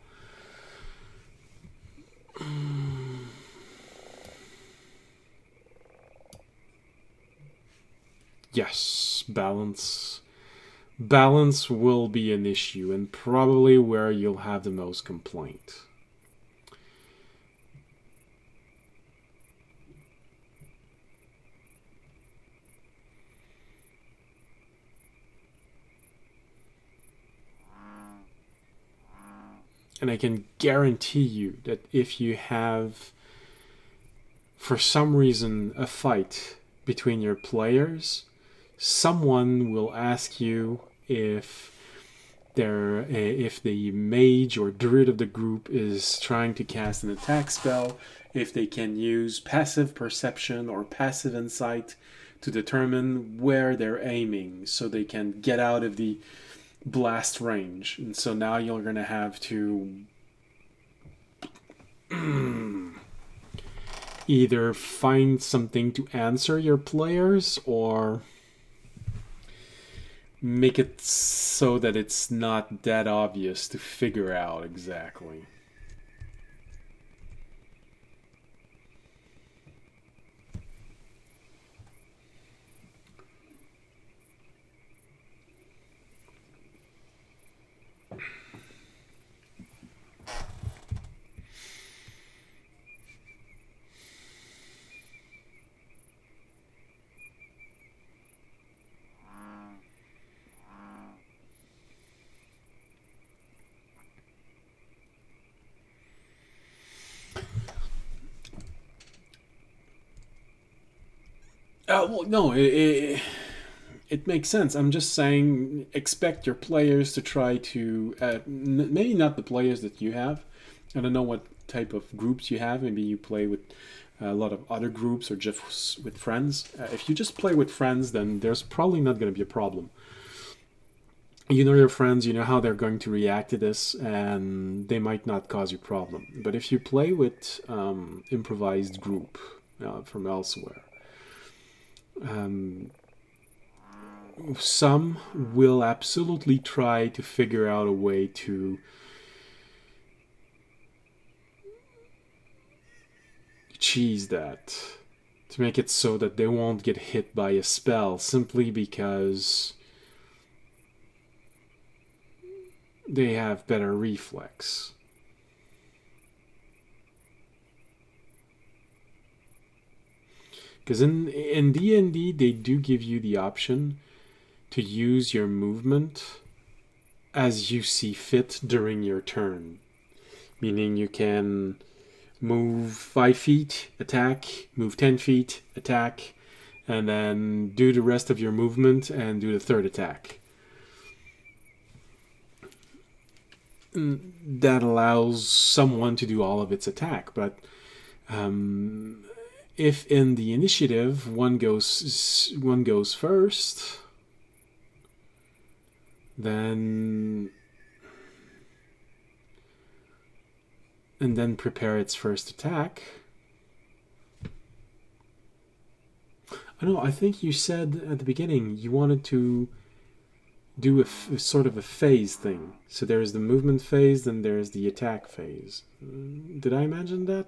Speaker 1: Yes, balance. Balance will be an issue, and probably where you'll have the most complaint. And I can guarantee you that if you have, for some reason, a fight between your players, someone will ask you if the mage or druid of the group is trying to cast an attack spell, if they can use passive perception or passive insight to determine where they're aiming so they can get out of the blast range. And so now you're going to have to either find something to answer your players or make it so that it's not that obvious to figure out exactly. Well, no, it makes sense. I'm just saying, expect your players to try to, maybe not the players that you have. I don't know what type of groups you have. Maybe you play with a lot of other groups or just with friends. If you just play with friends, then there's probably not going to be a problem. You know your friends, you know how they're going to react to this, and they might not cause you problem. But if you play with improvised group from elsewhere, some will absolutely try to figure out a way to cheese that, to make it so that they won't get hit by a spell simply because they have better reflex. Because in D&D, they do give you the option to use your movement as you see fit during your turn. Meaning you can move 5 feet, attack, move 10 feet, attack, and then do the rest of your movement and do the third attack. That allows someone to do all of its attack, but if in the initiative one goes first, then and then prepare its first attack. I know, I think you said at the beginning you wanted to do a sort of a phase thing. So there's the movement phase, then there's the attack phase. Did I imagine that?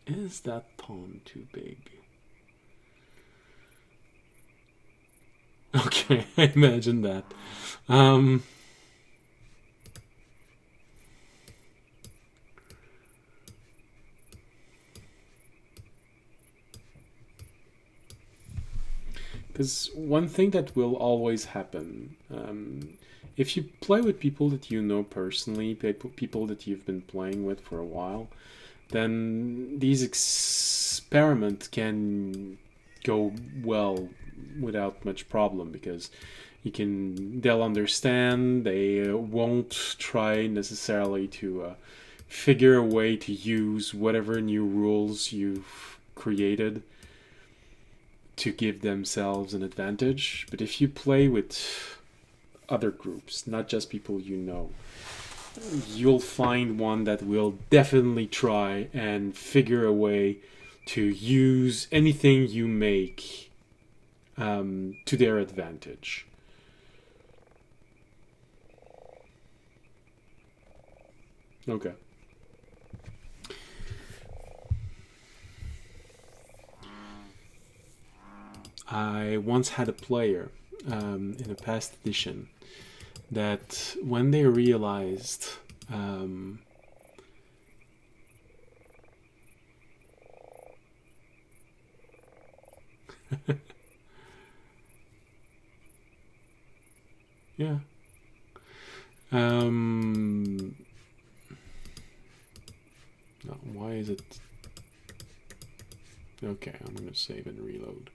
Speaker 1: Is that pawn too big? Okay, I imagine that. Because one thing that will always happen, if you play with people that you know personally, people that you've been playing with for a while, then these experiments can go well without much problem, because they'll understand, they won't try necessarily to figure a way to use whatever new rules you've created to give themselves an advantage. But if you play with other groups, not just people you know, you'll find one that will definitely try and figure a way to use anything you make to their advantage. Okay. I once had a player in a past edition that when they realized yeah. No, why is it? Okay, I'm gonna save and reload.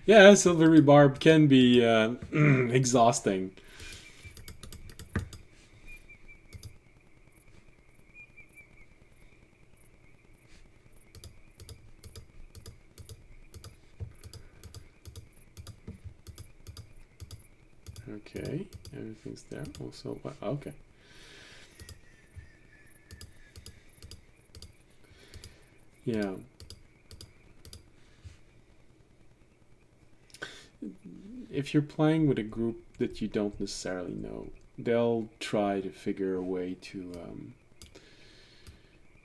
Speaker 1: Yeah, silvery barb can be exhausting. Okay, everything's there. Also, okay. Yeah. If you're playing with a group that you don't necessarily know, they'll try to figure a way to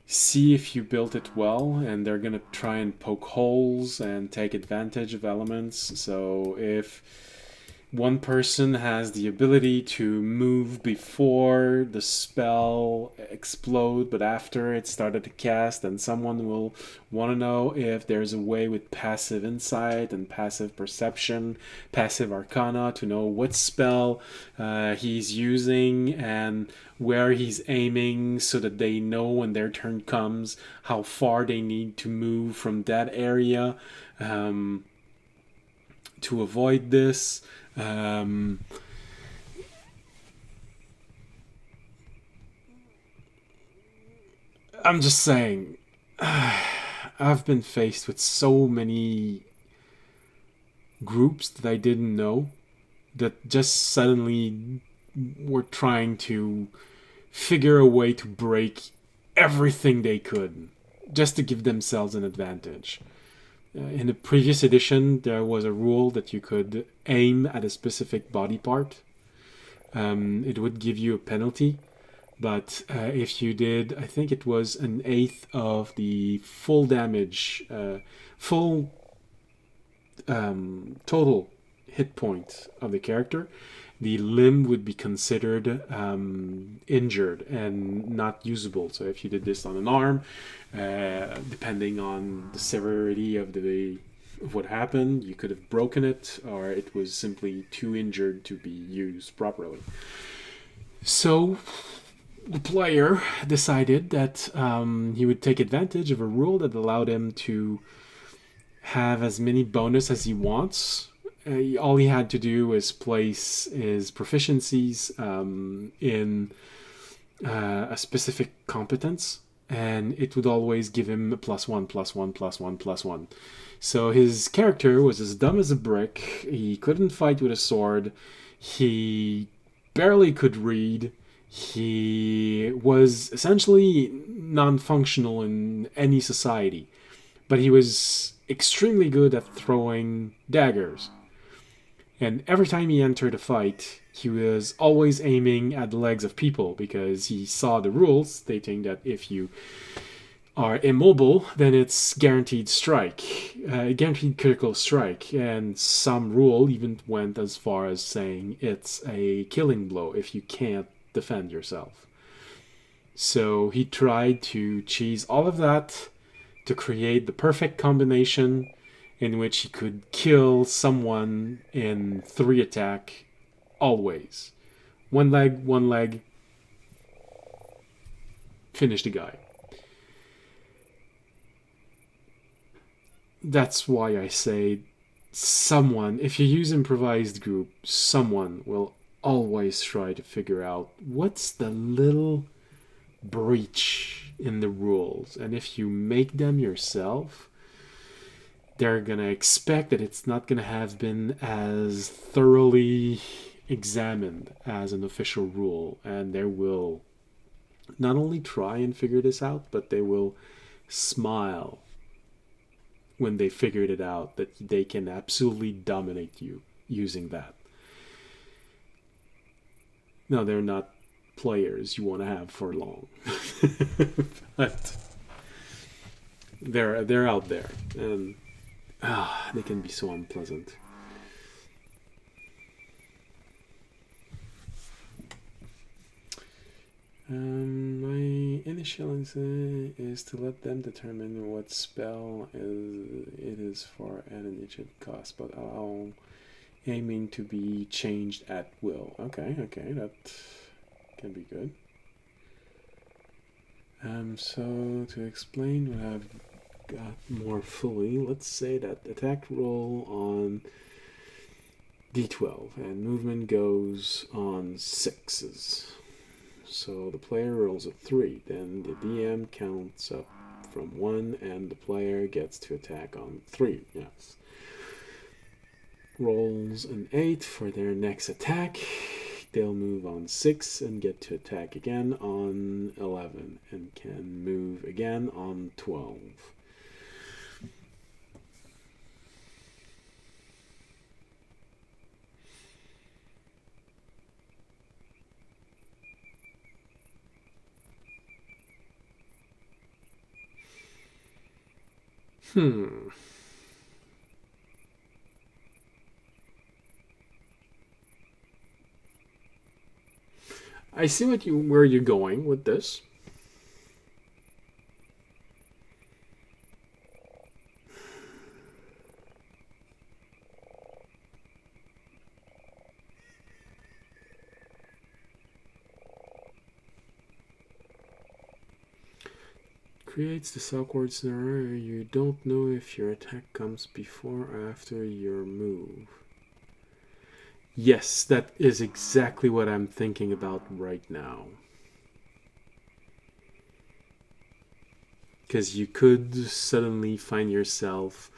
Speaker 1: see if you built it well, and they're gonna try and poke holes and take advantage of elements. So if one person has the ability to move before the spell explode, but after it started to cast, and someone will want to know if there's a way with passive insight and passive perception, passive arcana, to know what spell he's using and where he's aiming, so that they know when their turn comes how far they need to move from that area to avoid this. I'm just saying, I've been faced with so many groups that I didn't know that just suddenly were trying to figure a way to break everything they could just to give themselves an advantage. In the previous edition, there was a rule that you could aim at a specific body part. It would give you a penalty, but if you did, I think it was an eighth of the full damage, full total hit point of the character, the limb would be considered injured and not usable. So if you did this on an arm, depending on the severity of what happened, you could have broken it, or it was simply too injured to be used properly. So the player decided that he would take advantage of a rule that allowed him to have as many bonus as he wants, all he had to do was place his proficiencies in a specific competence, and it would always give him a +1, +1, +1, +1. So his character was as dumb as a brick. He couldn't fight with a sword. He barely could read. He was essentially non-functional in any society, but he was extremely good at throwing daggers. And every time he entered a fight, he was always aiming at the legs of people because he saw the rules stating that if you are immobile, then it's guaranteed strike, guaranteed critical strike. And some rule even went as far as saying it's a killing blow if you can't defend yourself. So he tried to cheese all of that to create the perfect combination in which he could kill someone in 3 attack always. One leg, finish the guy. That's why I say someone, if you use improvised group, someone will always try to figure out what's the little breach in the rules. And if you make them yourself, they're going to expect that it's not going to have been as thoroughly examined as an official rule. And they will not only try and figure this out, but they will smile when they figured it out that they can absolutely dominate you using that. No, they're not players you want to have for long. But they're out there, and they can be so unpleasant. My initial instinct is to let them determine what spell it is for at an initial cost, but I'll aiming to be changed at will. Okay, that can be good. So to explain what I've got more fully, let's say that attack roll on D12 and movement goes on 6s. So the player rolls a 3, then the DM counts up from 1 and the player gets to attack on 3. Yes. Rolls an 8 for their next attack. They'll move on 6 and get to attack again on 11 and can move again on 12. I see where you're going with this. Creates this awkward scenario. You don't know if your attack comes before or after your move. Yes, that is exactly what I'm thinking about right now. Because you could suddenly find yourself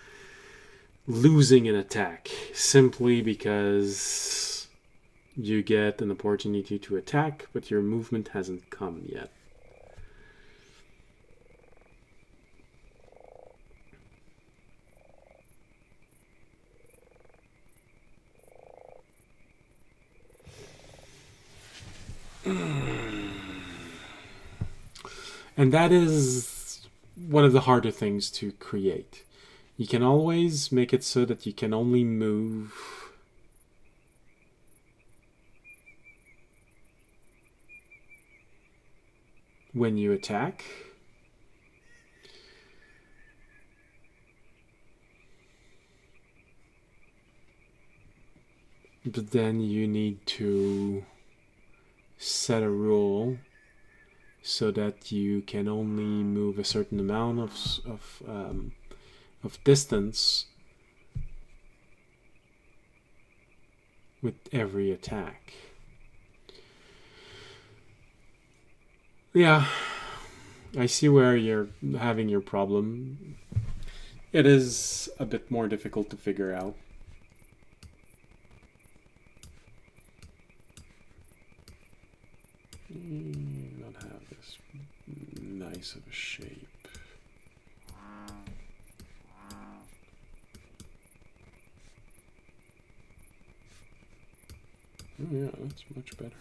Speaker 1: losing an attack simply because you get an opportunity to attack, but your movement hasn't come yet. And that is one of the harder things to create. You can always make it so that you can only move when you attack. But then you need to set a rule so that you can only move a certain amount of distance with every attack. Yeah, I see where you're having your problem. It is a bit more difficult to figure out. Not have this nice of a shape. Oh yeah, that's much better.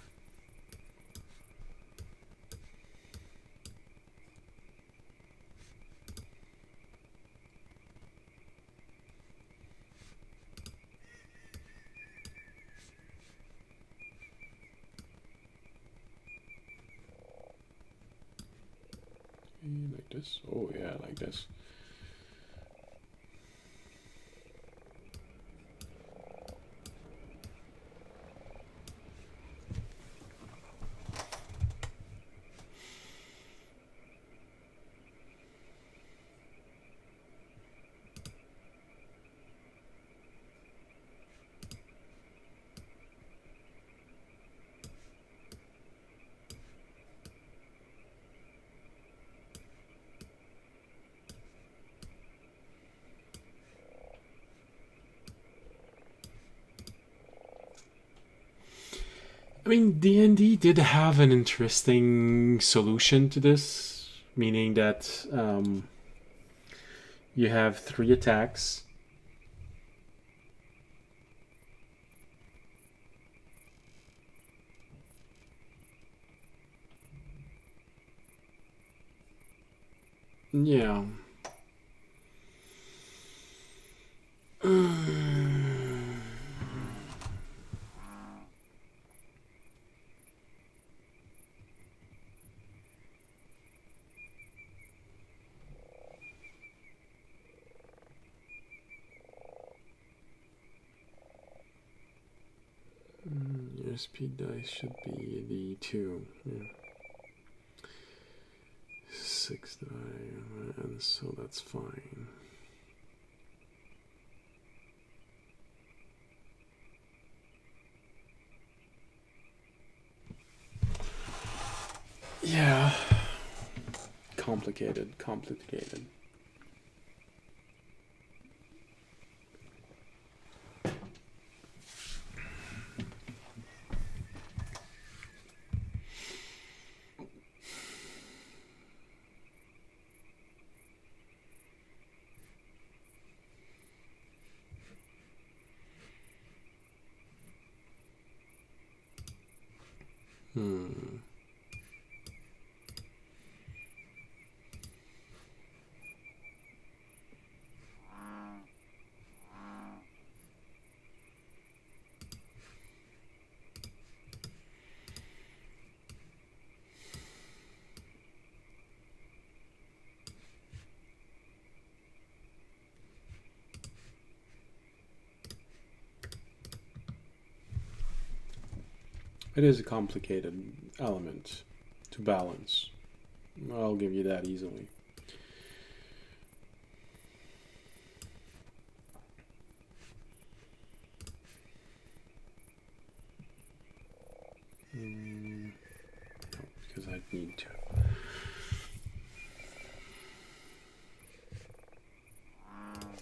Speaker 1: Like this? Oh yeah, like this. I mean, D&D did have an interesting solution to this, meaning that you have 3 attacks. Yeah. Your speed dice should be the 2. Yeah. 6 die, and so that's fine. Yeah. Complicated. It is a complicated element to balance. I'll give you that easily. No, because I'd need to.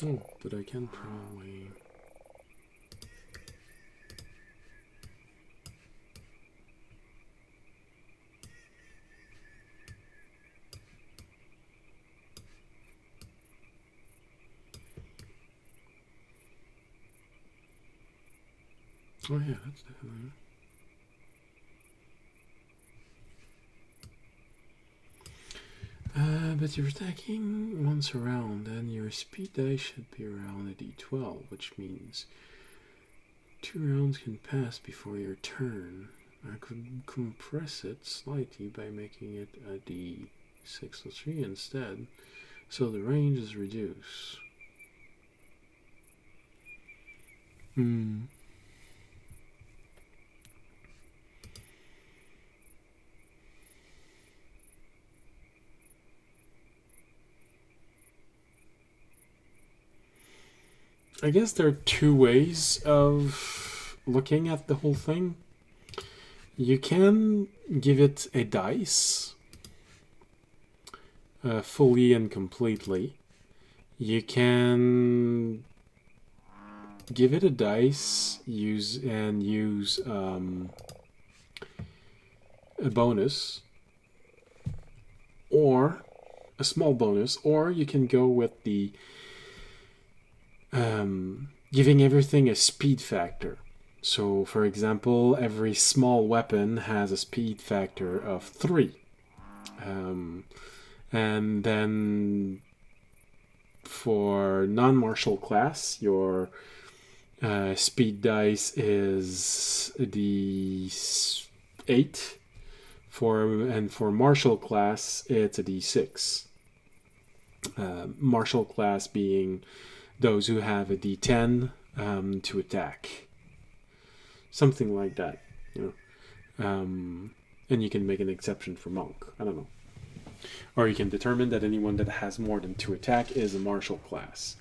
Speaker 1: Oh, but I can probably... Oh yeah, that's definitely... But you're attacking once around, and your speed dice should be around a d12, which means 2 rounds can pass before your turn. I could compress it slightly by making it a d6 or 3 instead, so the range is reduced. I guess there are 2 ways of looking at the whole thing, you can give it a dice fully and completely. You can give it a dice, use a bonus, or a small bonus, or you can go with the giving everything a speed factor. So, for example, every small weapon has a speed factor of 3. And then for non-martial class, your speed dice is d8. And for martial class, it's a d6. Martial class being those who have a d10 to attack. Something like that, you know. And you can make an exception for monk. I don't know. Or you can determine that anyone that has more than 2 attack is a martial class.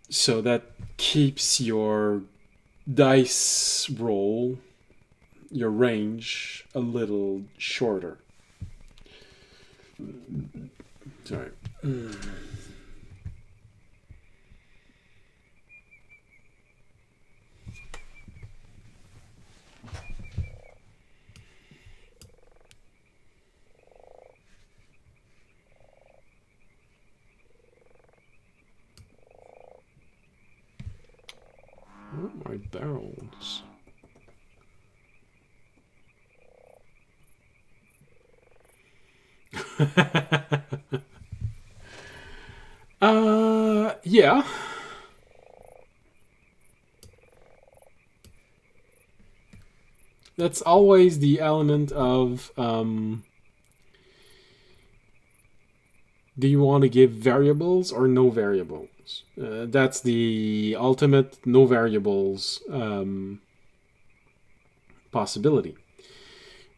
Speaker 1: So that keeps your dice roll, your range, a little shorter. Sorry. Oh, my barrels. Yeah. That's always the element of, do you want to give variables or no variables? That's the ultimate no variables possibility.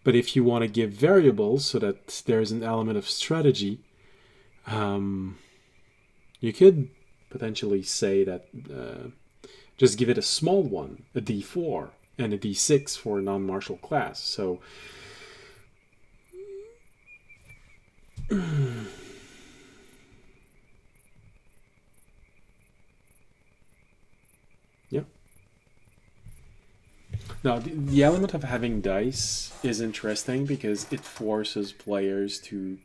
Speaker 1: But if you want to give variables so that there's an element of strategy, you could potentially say that just give it a small one, a d4, and a d6 for a non-martial class. So yeah. Now, the element of having dice is interesting because it forces players to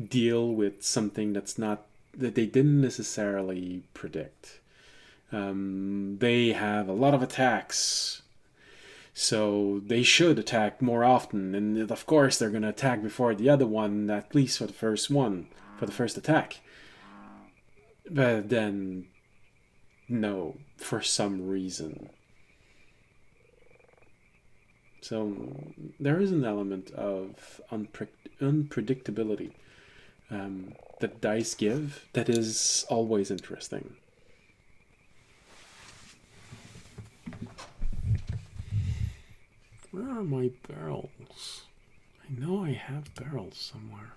Speaker 1: deal with something that they didn't necessarily predict. They have a lot of attacks, so they should attack more often, and of course they're going to attack before the other one, at least for the first attack. But then, no, for some reason. So there is an element of unpredictability that dice give that is always interesting. Where are my barrels? I know I have barrels somewhere.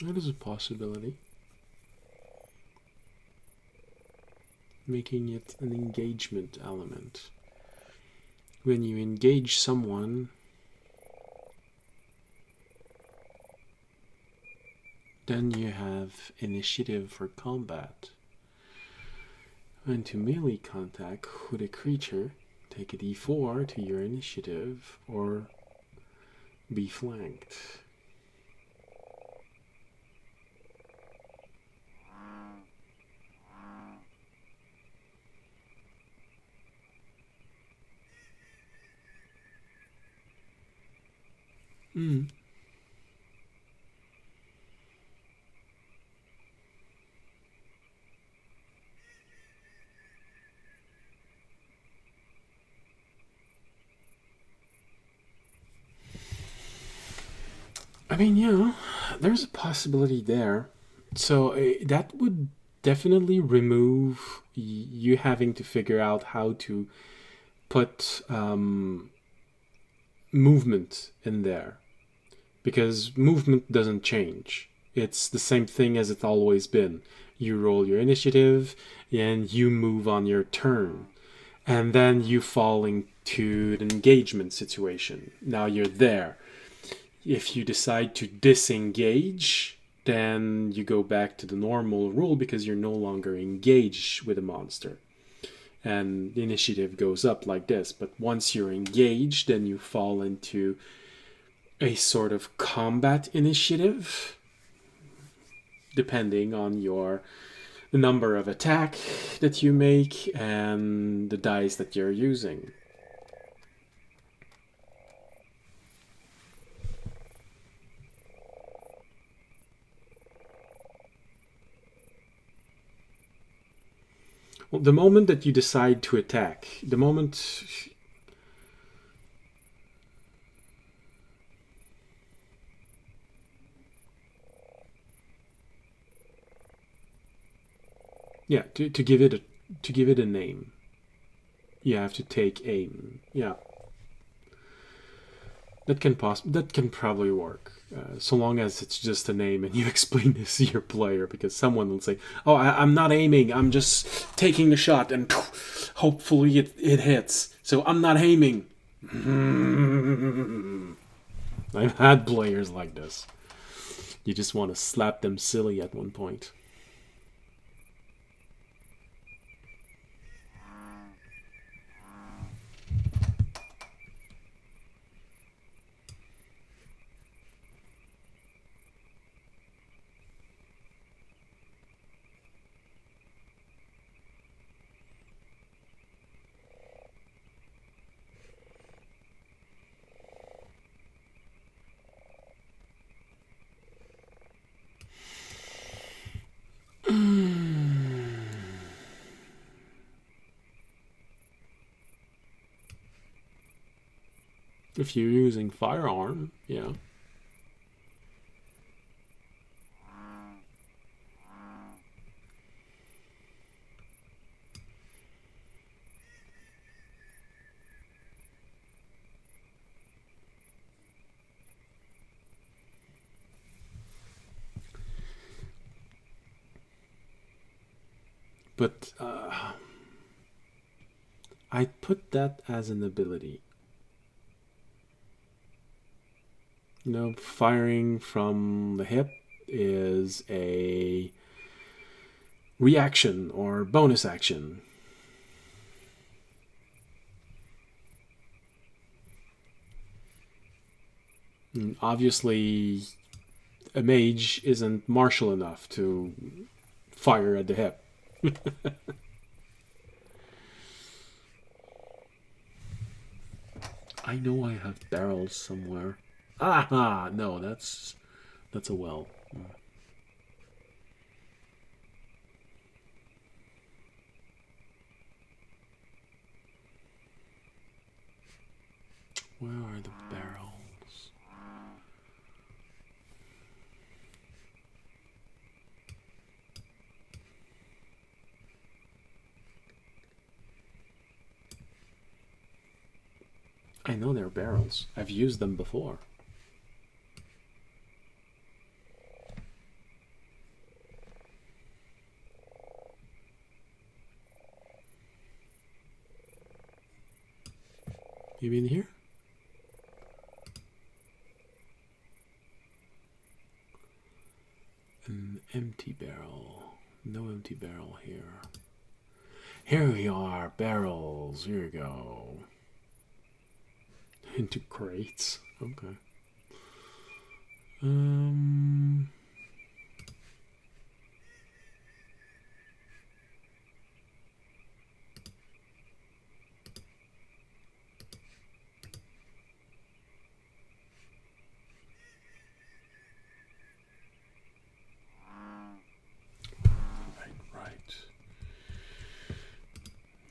Speaker 1: That is a possibility. Making it an engagement element. When you engage someone, then you have initiative for combat. And to melee contact with a creature, take a d4 to your initiative or be flanked. I mean, yeah, there's a possibility there. So that would definitely remove you having to figure out how to put movement in there, because movement doesn't change. It's the same thing as it's always been. You roll your initiative and you move on your turn. And then you fall into an engagement situation. Now you're there. If you decide to disengage, then you go back to the normal rule because you're no longer engaged with a monster. And the initiative goes up like this. But once you're engaged, then you fall into a sort of combat initiative, depending on the number of attack that you make and the dice that you're using. Well, the moment that you decide to attack, the moment... Yeah, to give it a name, you have to take aim. Yeah, that can probably work, so long as it's just a name and you explain this to your player, because someone will say, "Oh, I'm not aiming. I'm just taking the shot, and hopefully it hits. So I'm not aiming." I've had players like this. You just want to slap them silly at one point. If you're using firearm, yeah. But I put that as an ability. You know, firing from the hip is a reaction or bonus action. And obviously, a mage isn't martial enough to fire at the hip. I know I have barrels somewhere. Ah, no, that's a well. Where are the barrels? I know they're barrels. I've used them before. You mean here? An empty barrel. No empty barrel here. Here we are, barrels. Here we go. Into crates. Okay. Right.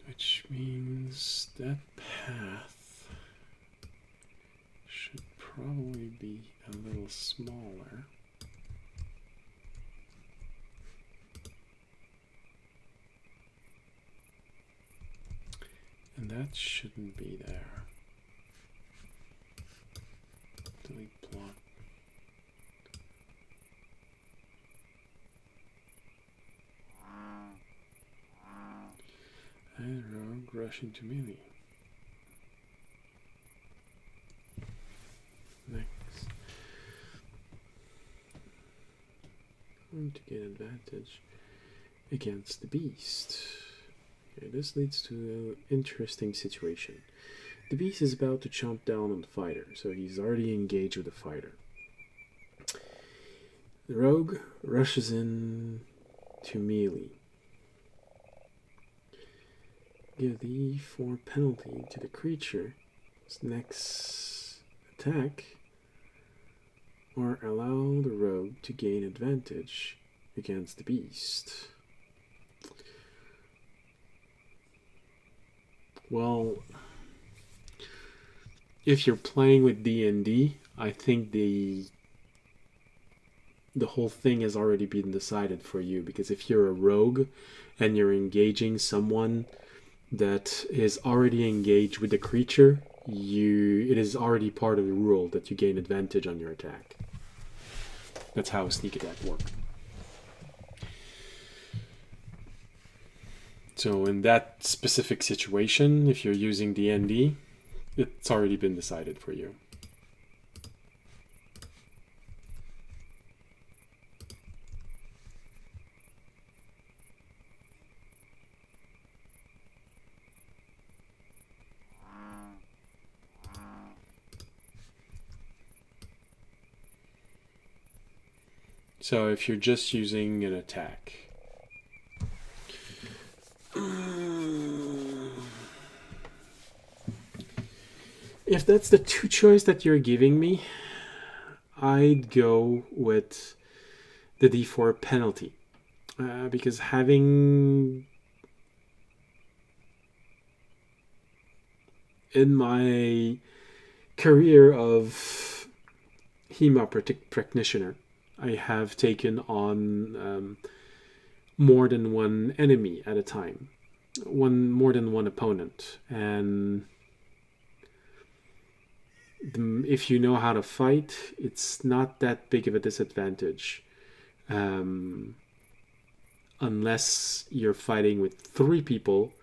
Speaker 1: Which means that path should probably be a little smaller. And that shouldn't be there. Delete plot. And rogue rushing to melee. Next. Going to get advantage against the beast. Okay, this leads to an interesting situation. The beast is about to chomp down on the fighter, so he's already engaged with the fighter. The rogue rushes in to melee. Give the E4 penalty to the creature's next attack, or allow the rogue to gain advantage against the beast. Well, if you're playing with D&D, I think the whole thing has already been decided for you, because if you're a rogue and you're engaging someone that is already engaged with the creature, it is already part of the rule that you gain advantage on your attack. That's how a sneak attack works. So in that specific situation, if you're using D&D, it's already been decided for you. So if you're just using an attack, if that's the two choice that you're giving me, I'd go with the D4 penalty. Because having in my career of HEMA practitioner, I have taken on more than one enemy at a time, more than one opponent, and if you know how to fight, it's not that big of a disadvantage, unless you're fighting with 3 people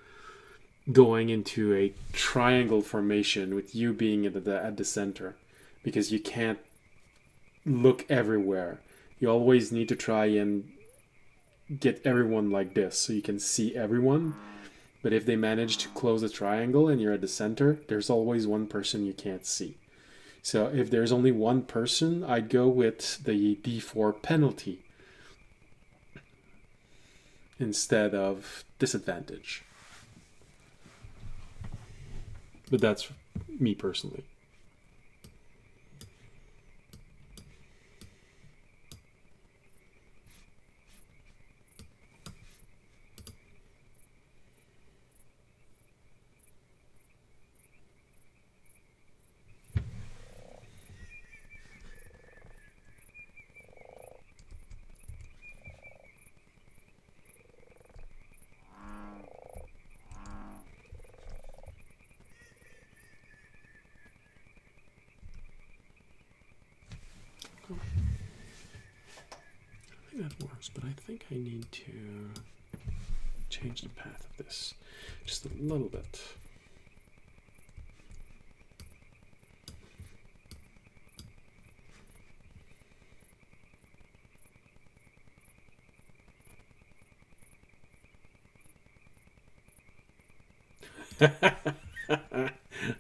Speaker 1: going into a triangle formation with you being at the center, because you can't look everywhere. You always need to try and get everyone like this so you can see everyone. But if they manage to close a triangle and you're at the center, there's always one person you can't see. So if there's only one person, I'd go with the D4 penalty instead of disadvantage. But that's me personally. That works, but I think I need to change the path of this just a little bit.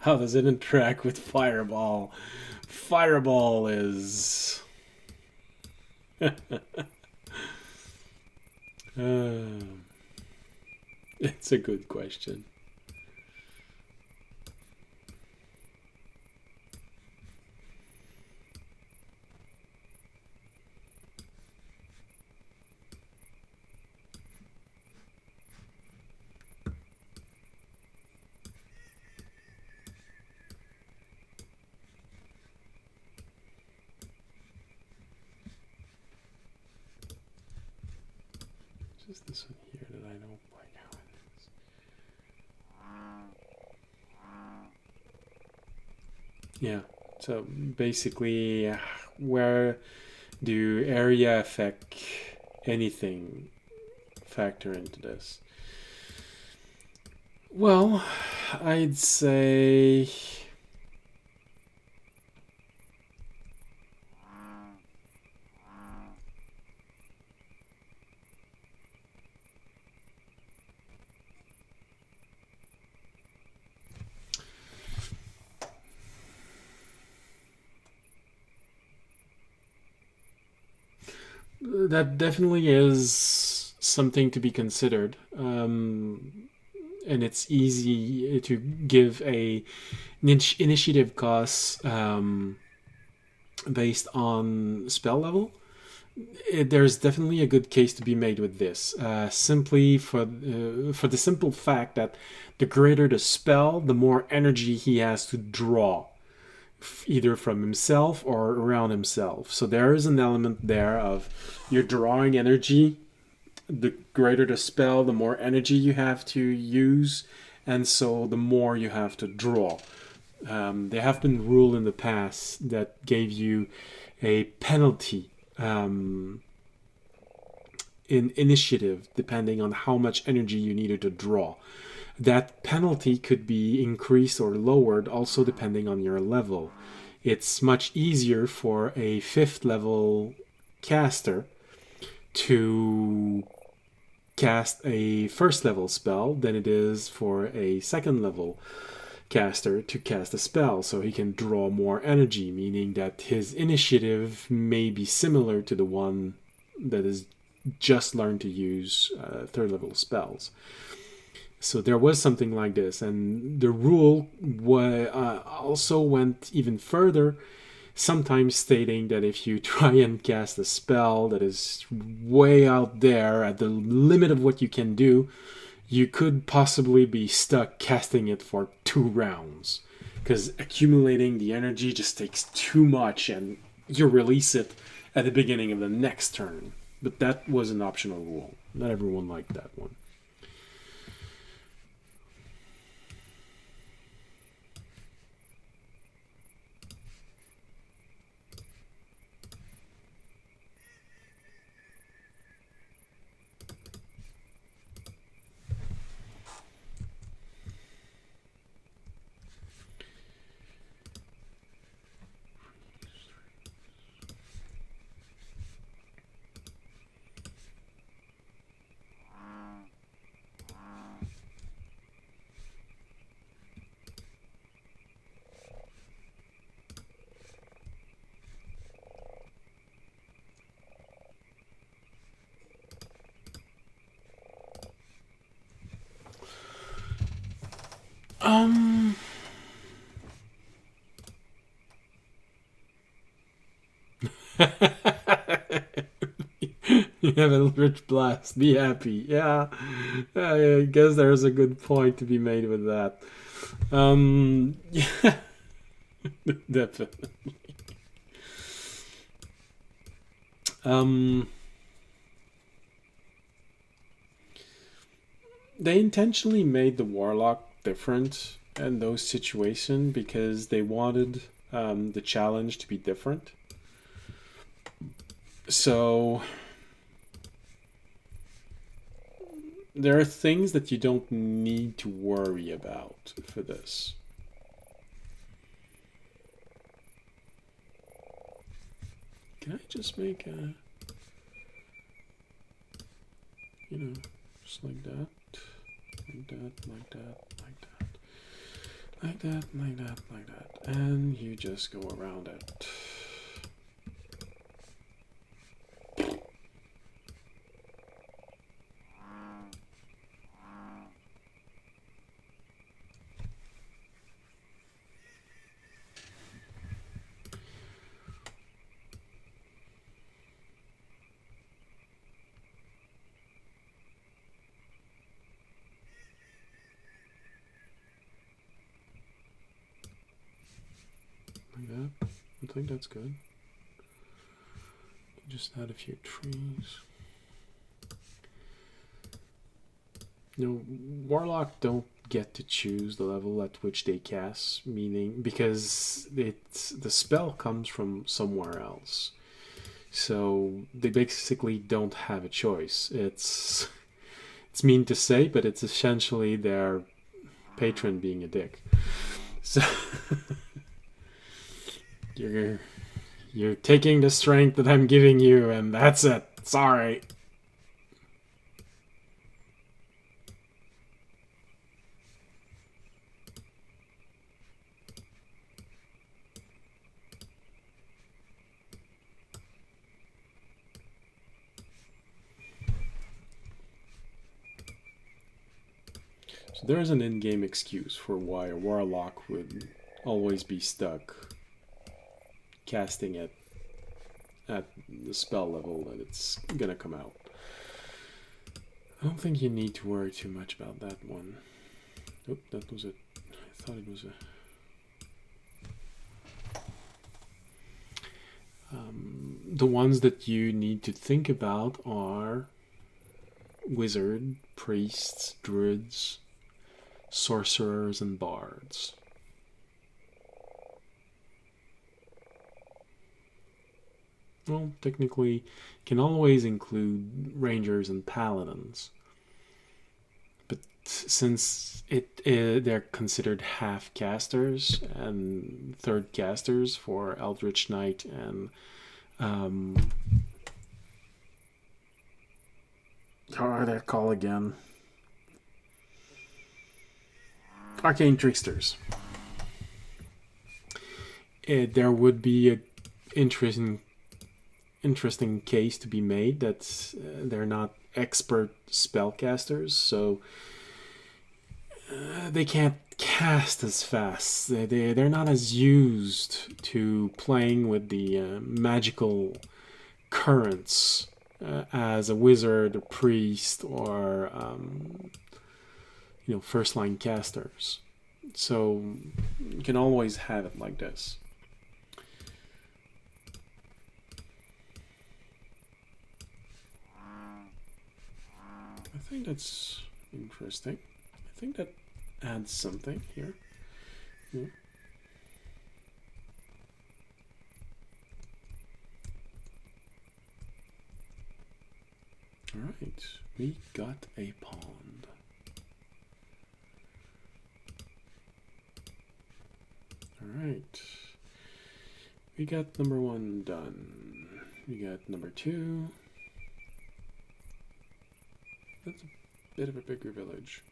Speaker 1: How does it interact with Fireball? Fireball is... It's a good question. is this one here that I don't like how it is? Yeah, so basically, where do area affect anything factor into this? Well, I'd say that definitely is something to be considered. And it's easy to give a initiative cost based on spell level. There's definitely a good case to be made with this. Simply for the simple fact that the greater the spell, the more energy he has to draw, either from himself or around himself. So there is an element there of you're drawing energy. The greater the spell, the more energy you have to use, and so the more you have to draw. There have been rules in the past that gave you a penalty in initiative depending on how much energy you needed to draw. That penalty could be increased or lowered also depending on your level. It's much easier for a 5th level caster to cast a 1st level spell than it is for a 2nd level caster to cast a spell, so he can draw more energy, meaning that his initiative may be similar to the one that is just learned to use 3rd level spells. So there was something like this, and the rule also went even further, sometimes stating that if you try and cast a spell that is way out there at the limit of what you can do, you could possibly be stuck casting it for 2 rounds, because accumulating the energy just takes too much, and you release it at the beginning of the next turn. But that was an optional rule. Not everyone liked that one. You have a rich blast. Be happy. Yeah, I guess there's a good point to be made with that. Yeah, definitely. They intentionally made the warlock different in those situations because they wanted the challenge to be different. So there are things that you don't need to worry about for this. Can I just make a, just like that, like that, like that, like that, like that, like that, like that, and you just go around it. Like that. I think that's good. Just add a few trees. Warlock don't get to choose the level at which they cast, meaning because the spell comes from somewhere else. So they basically don't have a choice. It's mean to say, but it's essentially their patron being a dick. So you're taking the strength that I'm giving you, and that's it. Sorry. So there's an in-game excuse for why a warlock would always be stuck casting it at the spell level that it's gonna come out. I don't think you need to worry too much about that one. Oh, that was it. I thought it was a... the ones that you need to think about are wizard, priests, druids, sorcerers, and bards. Well, technically, can always include rangers and paladins, but since they're considered half casters and third casters for Eldritch Knight and how are they called again? Arcane Tricksters. There would be a interesting case to be made that they're not expert spellcasters, so they can't cast as fast. They're not as used to playing with the magical currents as a wizard, a priest, or first line casters. So you can always have it like this. I think that's interesting. I think that adds something here. Yeah. Alright, we got a pond. Alright. We got number 1 done. We got number 2. That's a bit of a bigger village.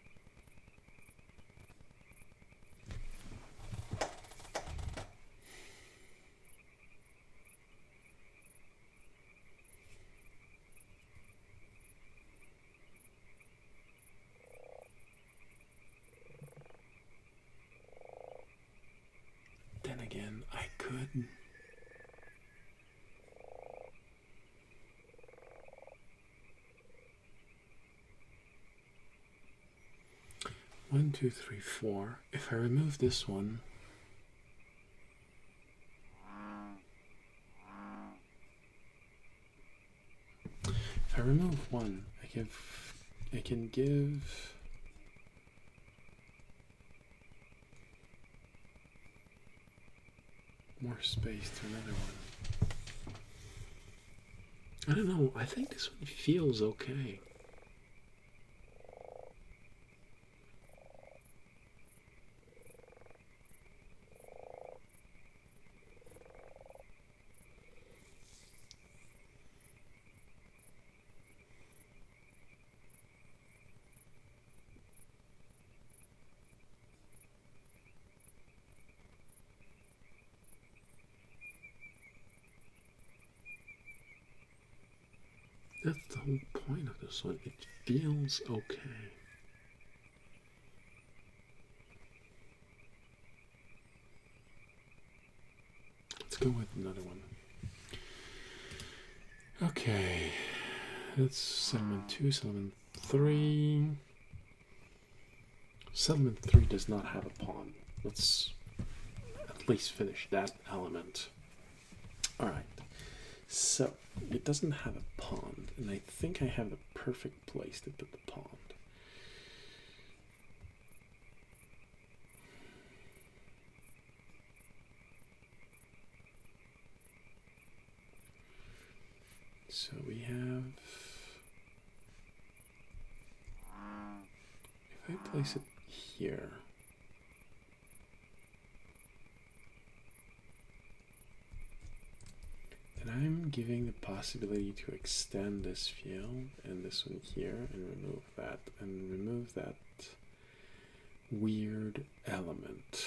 Speaker 1: Then again, I could... One, two, three, four. If I remove this one, if I remove one, I can give more space to another one. I don't know. I think this one feels okay. That's the whole point of this one. It feels okay. Let's go with another one. Okay. That's settlement 2, settlement 3. Settlement 3 does not have a pond. Let's at least finish that element. Alright. So, it doesn't have a pond, and I think I have the perfect place to put the pond. So we have, if I place it here, then I'm giving the possibility to extend this field and this one here and remove that weird element.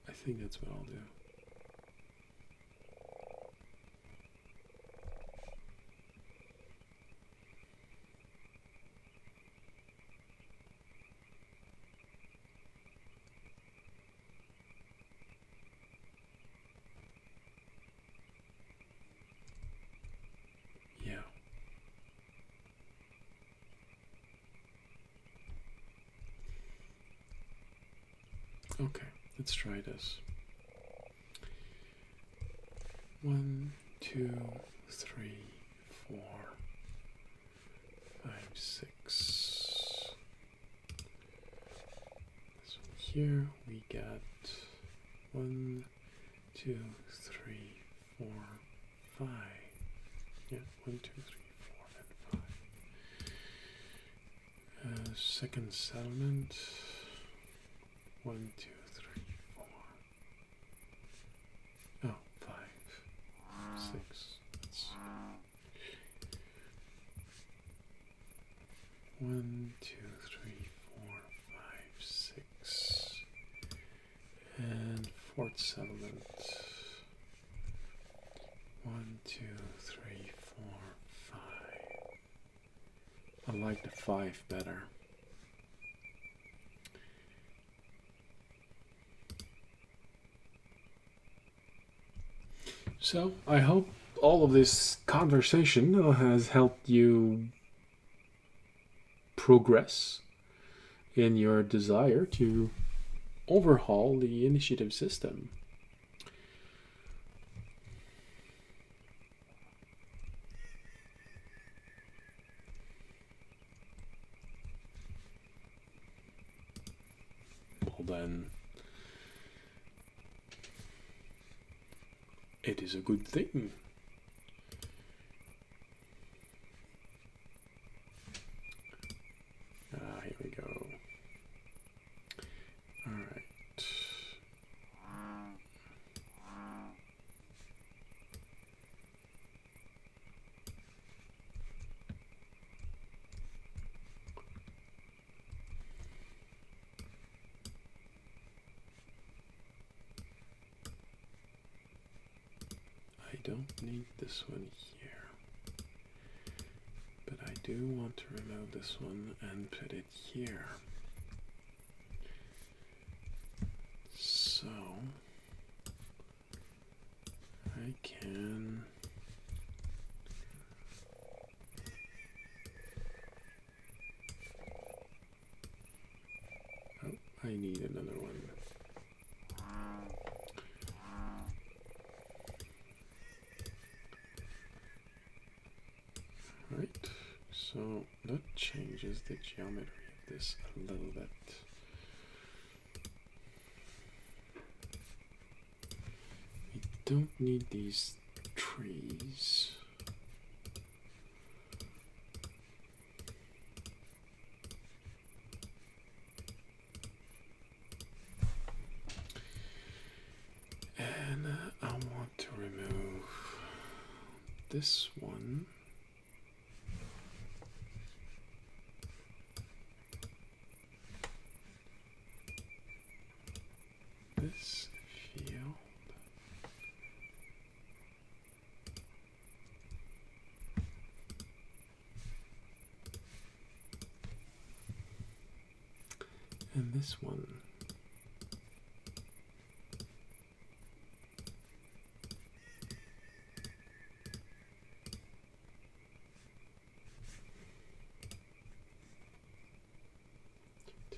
Speaker 1: I think that's what I'll do. Yeah. Okay, let's try this. 1, 2, 3, 4, 5, 6. This one here, we got 1, 2, 3, 4, 5. Yeah, 1, 2, 3, 4, and 5. Second settlement. 1, 2, 3, 4. Oh, 5, 6. Let's see. 1, 2, 3, 4, 5, 6. And fourth settlement. 1, 2, 3, 4, 5. I like the 5 better. So, I hope all of this conversation has helped you progress in your desire to overhaul the initiative system. Well then, it is a good thing. Here we go. All right. I don't need this one here, but I do want to remove this one and put it here. So I can I need another one. Right, so that changes the geometry of this a little bit. We don't need these trees. And I want to remove this one. This field. And this one.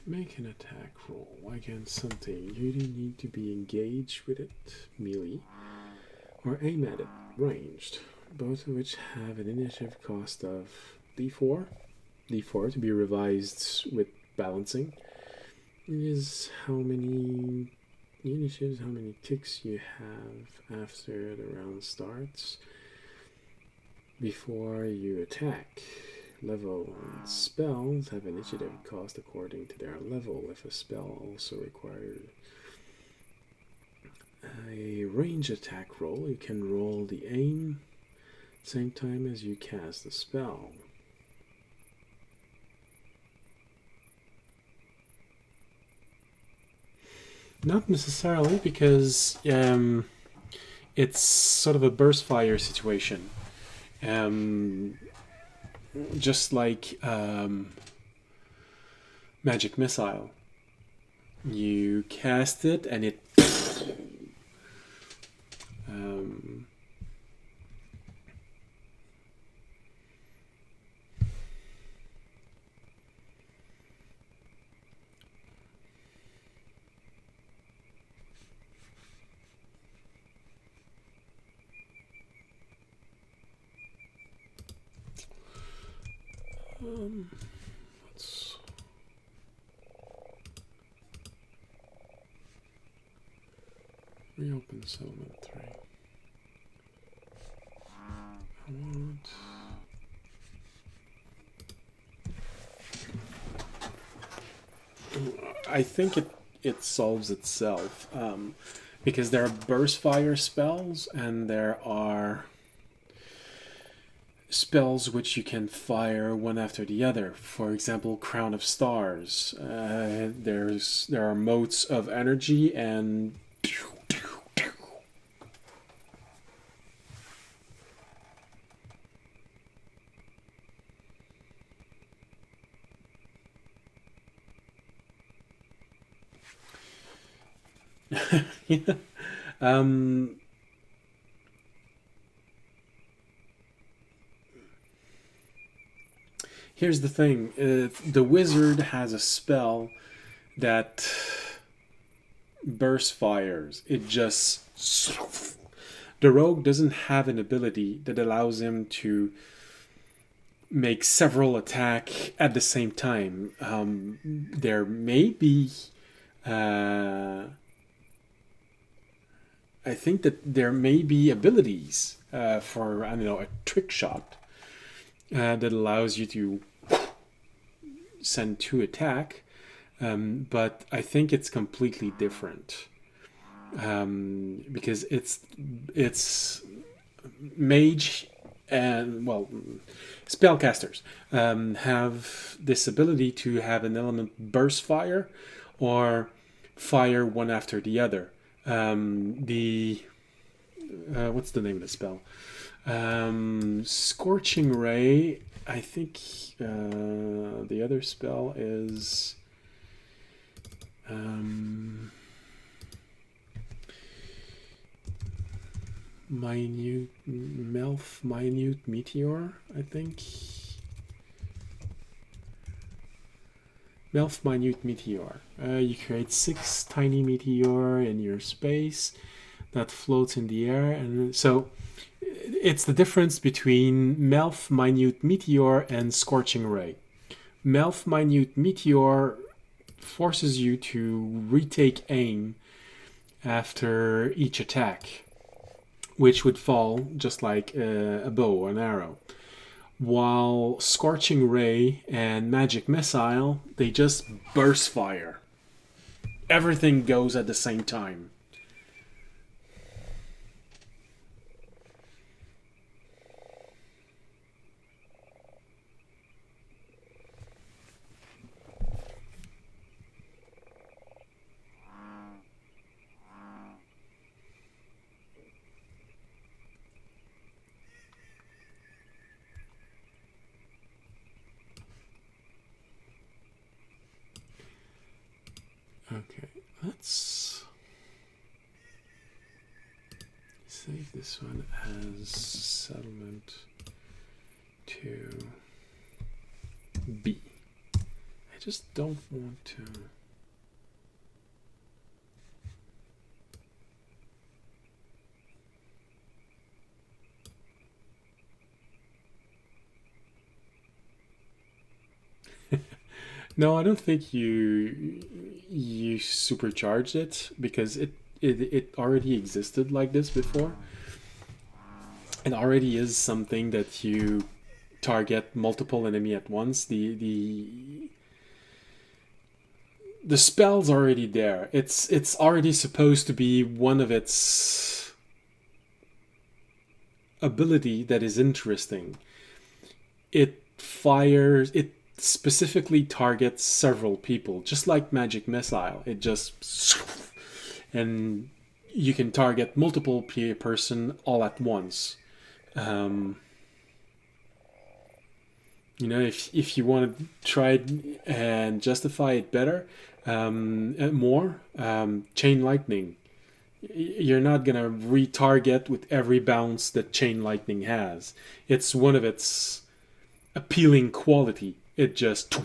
Speaker 1: Make an attack roll against something. You need to be engaged with it, melee, or aim at it, ranged, both of which have an initiative cost of d4 d4 to be revised with balancing is how many initiatives, how many ticks you have after the round starts before you attack. Level and spells have initiative cost according to their level. If a spell also requires a range attack roll, you can roll the aim same time as you cast the spell. Not necessarily, because it's sort of a burst fire situation. Just like magic missile. You cast it and it let's reopen settlement 3. I think it solves itself because there are burst fire spells and there are spells which you can fire one after the other. For example, Crown of Stars. There are motes of energy and yeah. Here's the thing. The wizard has a spell that burst fires. It just... The rogue doesn't have an ability that allows him to make several attacks at the same time. There may be... I think that there may be abilities for, I don't know, a trick shot that allows you to send 2 attack, but I think it's completely different because it's mage and, well, spellcasters have this ability to have an element burst fire or fire one after the other. What's the name of the spell? Scorching Ray. I think the other spell is minute meteor. I think Melf minute meteor. You create 6 tiny meteor in your space that floats in the air, and so it's the difference between Melf minute meteor and scorching ray. Melf minute meteor forces you to retake aim after each attack, which would fall just like a bow or an arrow. While Scorching Ray and Magic Missile, they just burst fire. Everything goes at the same time. Okay, let's save this one as settlement to B. I just don't want to. No, I don't think you supercharged it because it already existed like this before. It already is something that you target multiple enemy at once. The spell's already there. It's already supposed to be one of its ability that is interesting. It specifically targets several people, just like magic missile. It just and you can target multiple person all at once. Um, if you want to try it and justify it better, more chain lightning. You're not gonna retarget with every bounce that chain lightning has. It's one of its appealing quality. It just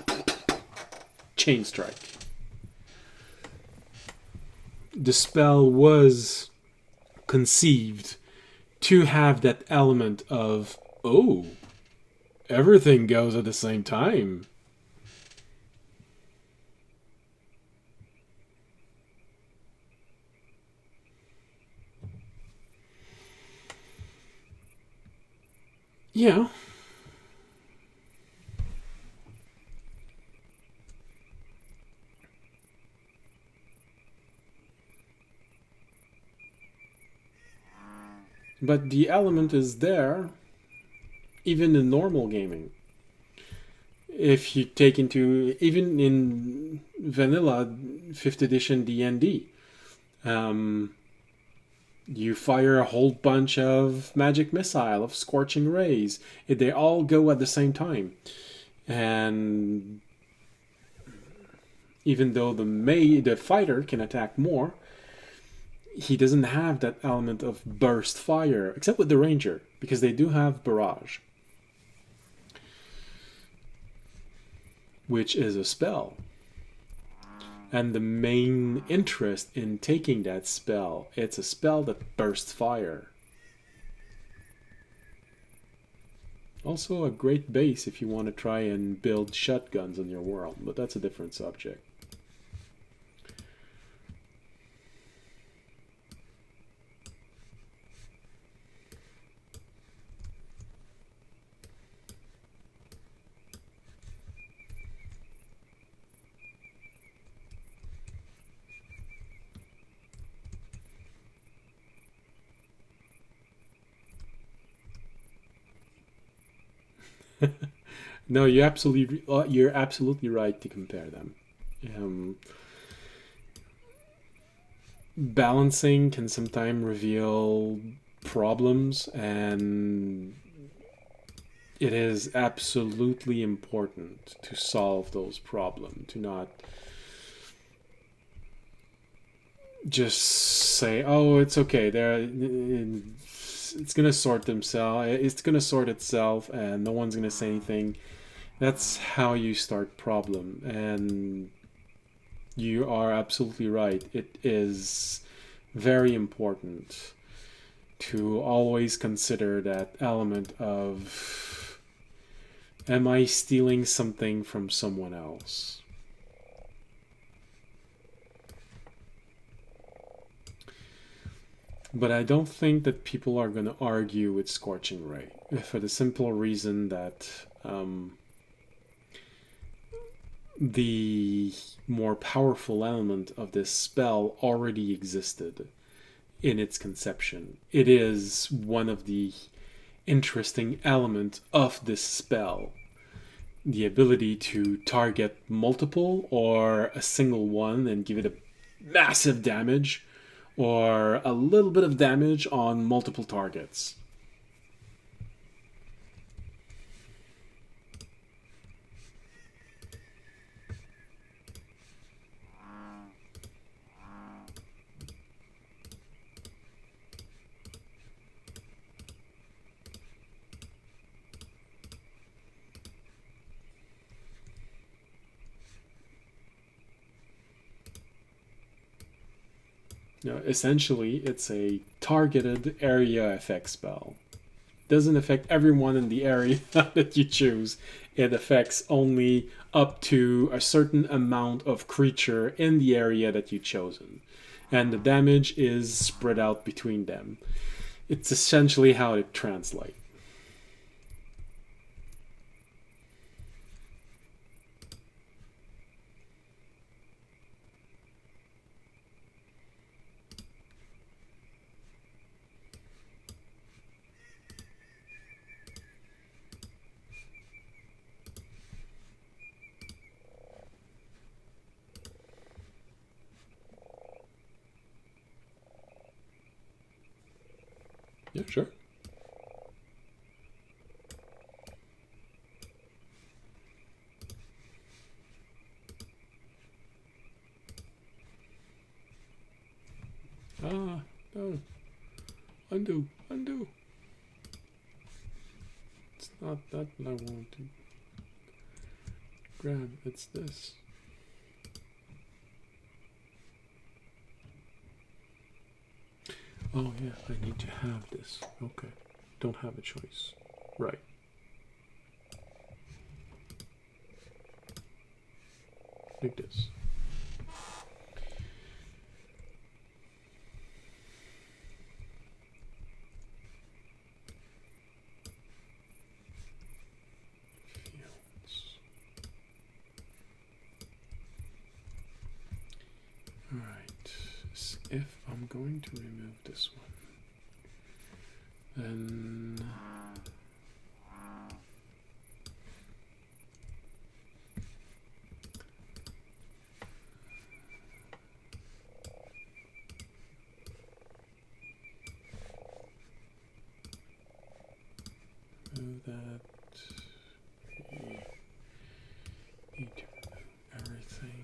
Speaker 1: chain strike. The spell was conceived to have that element of, oh, everything goes at the same time. Yeah. But the element is there even in normal gaming. If you take into even in vanilla 5th edition D&D, um, you fire a whole bunch of magic missile, of scorching rays. They all go at the same time, and even though the fighter can attack more, he doesn't have that element of burst fire, except with the ranger, because they do have barrage, which is a spell. And the main interest in taking that spell, it's a spell that bursts fire. Also a great base if you want to try and build shotguns on your world, but that's a different subject. No, you're absolutely right to compare them. Um, Balancing can sometimes reveal problems, and it is absolutely important to solve those problems. To not just say, "Oh, it's okay. It's gonna sort themselves. It's gonna sort itself, and no one's gonna say anything." That's how you start problem, and you are absolutely right. It is very important to always consider that element of, am I stealing something from someone else? But I don't think that people are going to argue with Scorching Ray for the simple reason that the more powerful element of this spell already existed in its conception. It is one of the interesting elements of this spell. The ability to target multiple or a single one and give it a massive damage, or a little bit of damage on multiple targets. Essentially, it's a targeted area effect spell. doesn't affect everyone in the area that you choose. It affects only up to a certain amount of creature in the area that you've chosen. And the damage is spread out between them. It's essentially how it translates. Yeah, sure. Ah, no. Undo. It's not that I want to grab. It's this. Oh yeah, I need to have this. Okay. Don't have a choice. Right. Like this. Alright, if I'm going to remove this one, then remove that. We need to remove everything.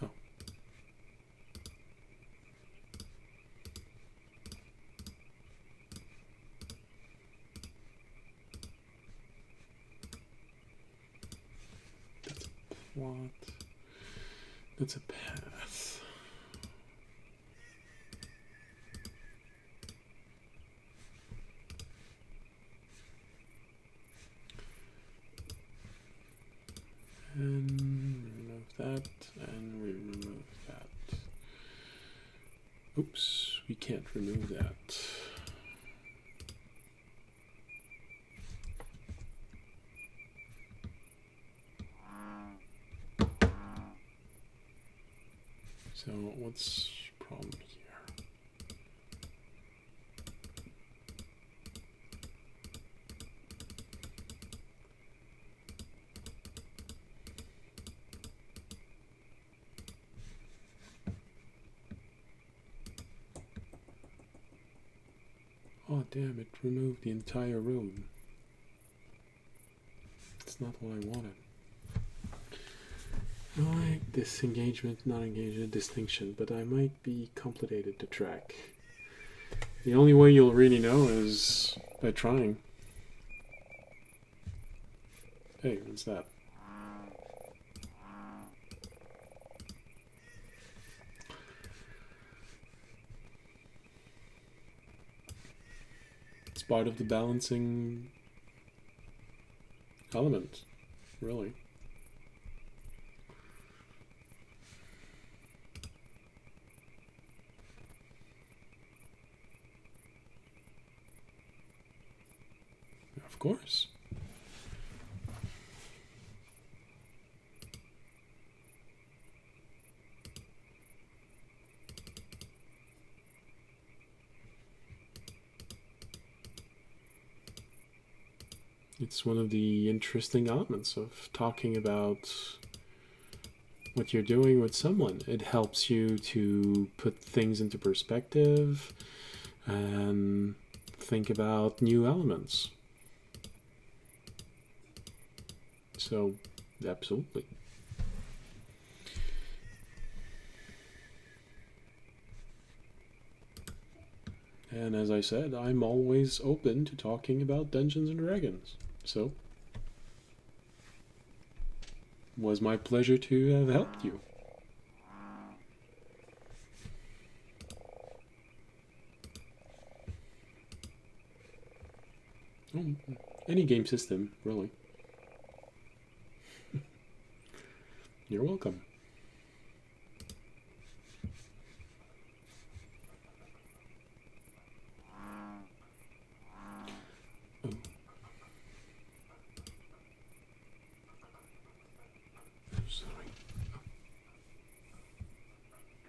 Speaker 1: Oh. That's a plot. That's a path. And remove that, and we remove that. Oops, we can't remove that. So what's the problem here? Oh damn, it removed the entire road. It's not what I wanted. I like disengagement, not engagement, distinction, but I might be complicated to track. The only way you'll really know is by trying. Hey, what's that? It's part of the balancing element, really. Of course. It's one of the interesting elements of talking about what you're doing with someone. It helps you to put things into perspective and think about new elements. So, absolutely. And as I said, I'm always open to talking about Dungeons and Dragons. So, was my pleasure to have helped you. Oh, any game system, really. You're welcome. Oh. Sorry.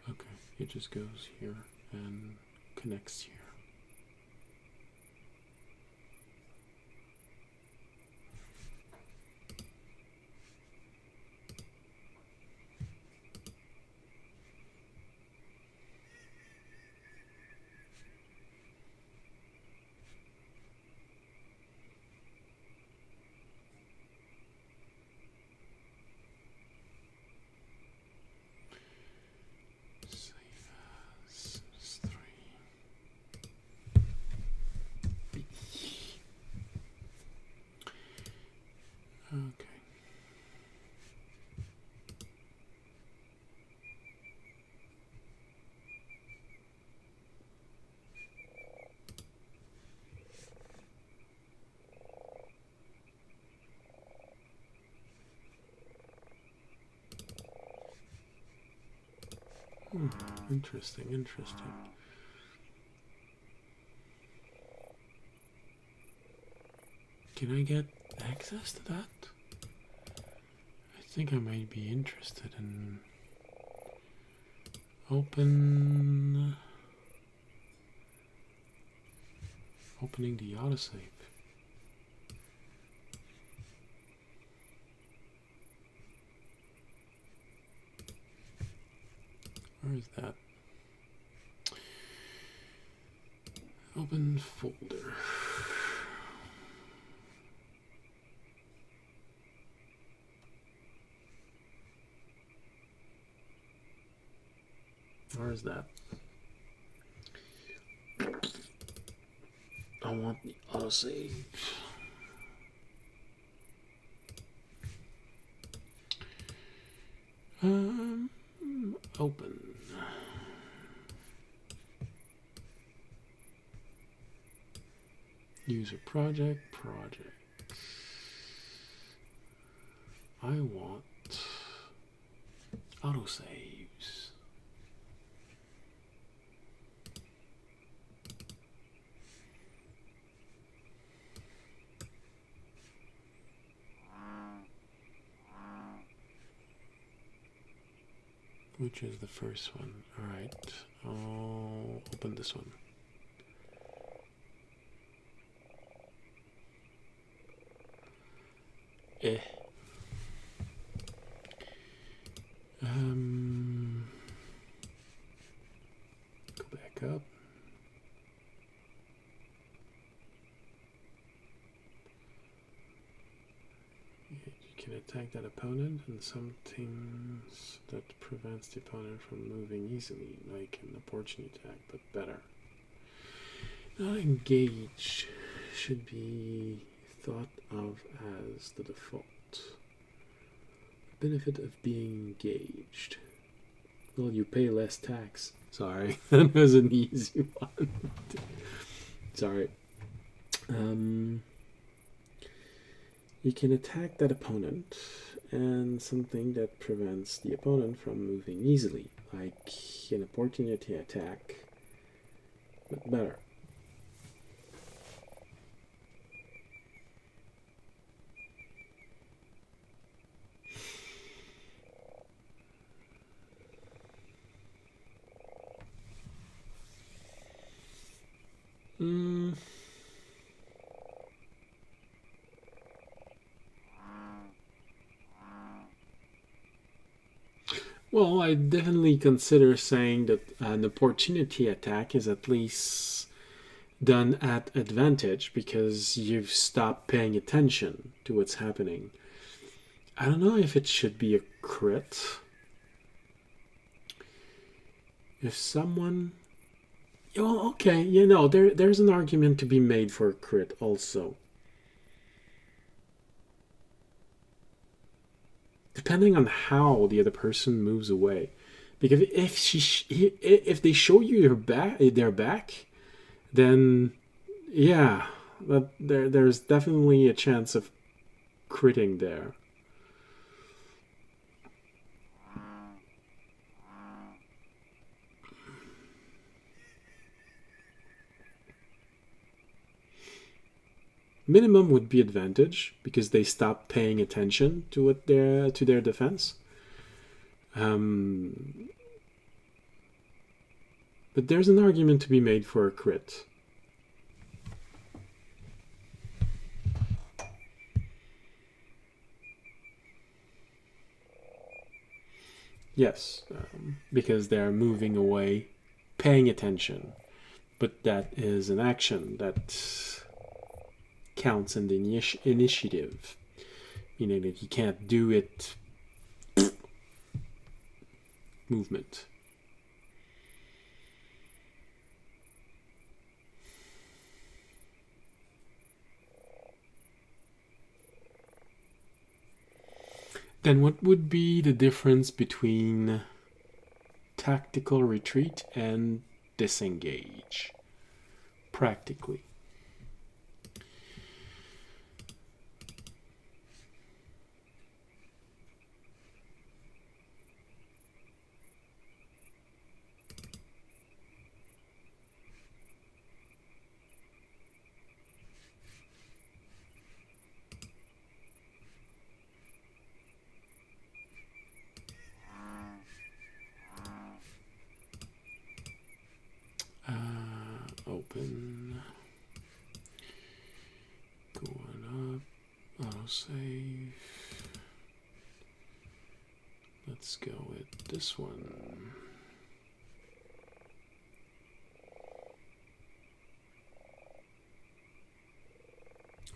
Speaker 1: Okay, it just goes here and connects here. Okay. Interesting, interesting. Can I get access to that? I think I might be interested in opening the autosave. Where is that? Open folder. Where is that? I want the autosave. Open. User project. I want autosaves. Which is the first one? Alright, I'll open this one. Go back up. You can attack that opponent and some things that prevents the opponent from moving easily, like an opportunity attack, but better. Not engaged should be thought of as the default. Benefit of being engaged. Well, you pay less tax. Sorry, that was an easy one. Sorry. You can attack that opponent and something that prevents the opponent from moving easily, like an opportunity attack, but better. Well, I definitely consider saying that an opportunity attack is at least done at advantage because you've stopped paying attention to what's happening. I don't know if it should be a crit. If someone... Oh, okay, there's an argument to be made for a crit also. Depending on how the other person moves away. Because if they show you their back, then yeah, that there's definitely a chance of critting there. Minimum would be advantage because they stop paying attention to their defense. But there's an argument to be made for a crit. Yes, because they're moving away, paying attention. But that is an action that counts in the initiative. Meaning that you can't do it movement. Then what would be the difference between tactical retreat and disengage? Practically. Open. Going up. Autosave. Let's go with this one.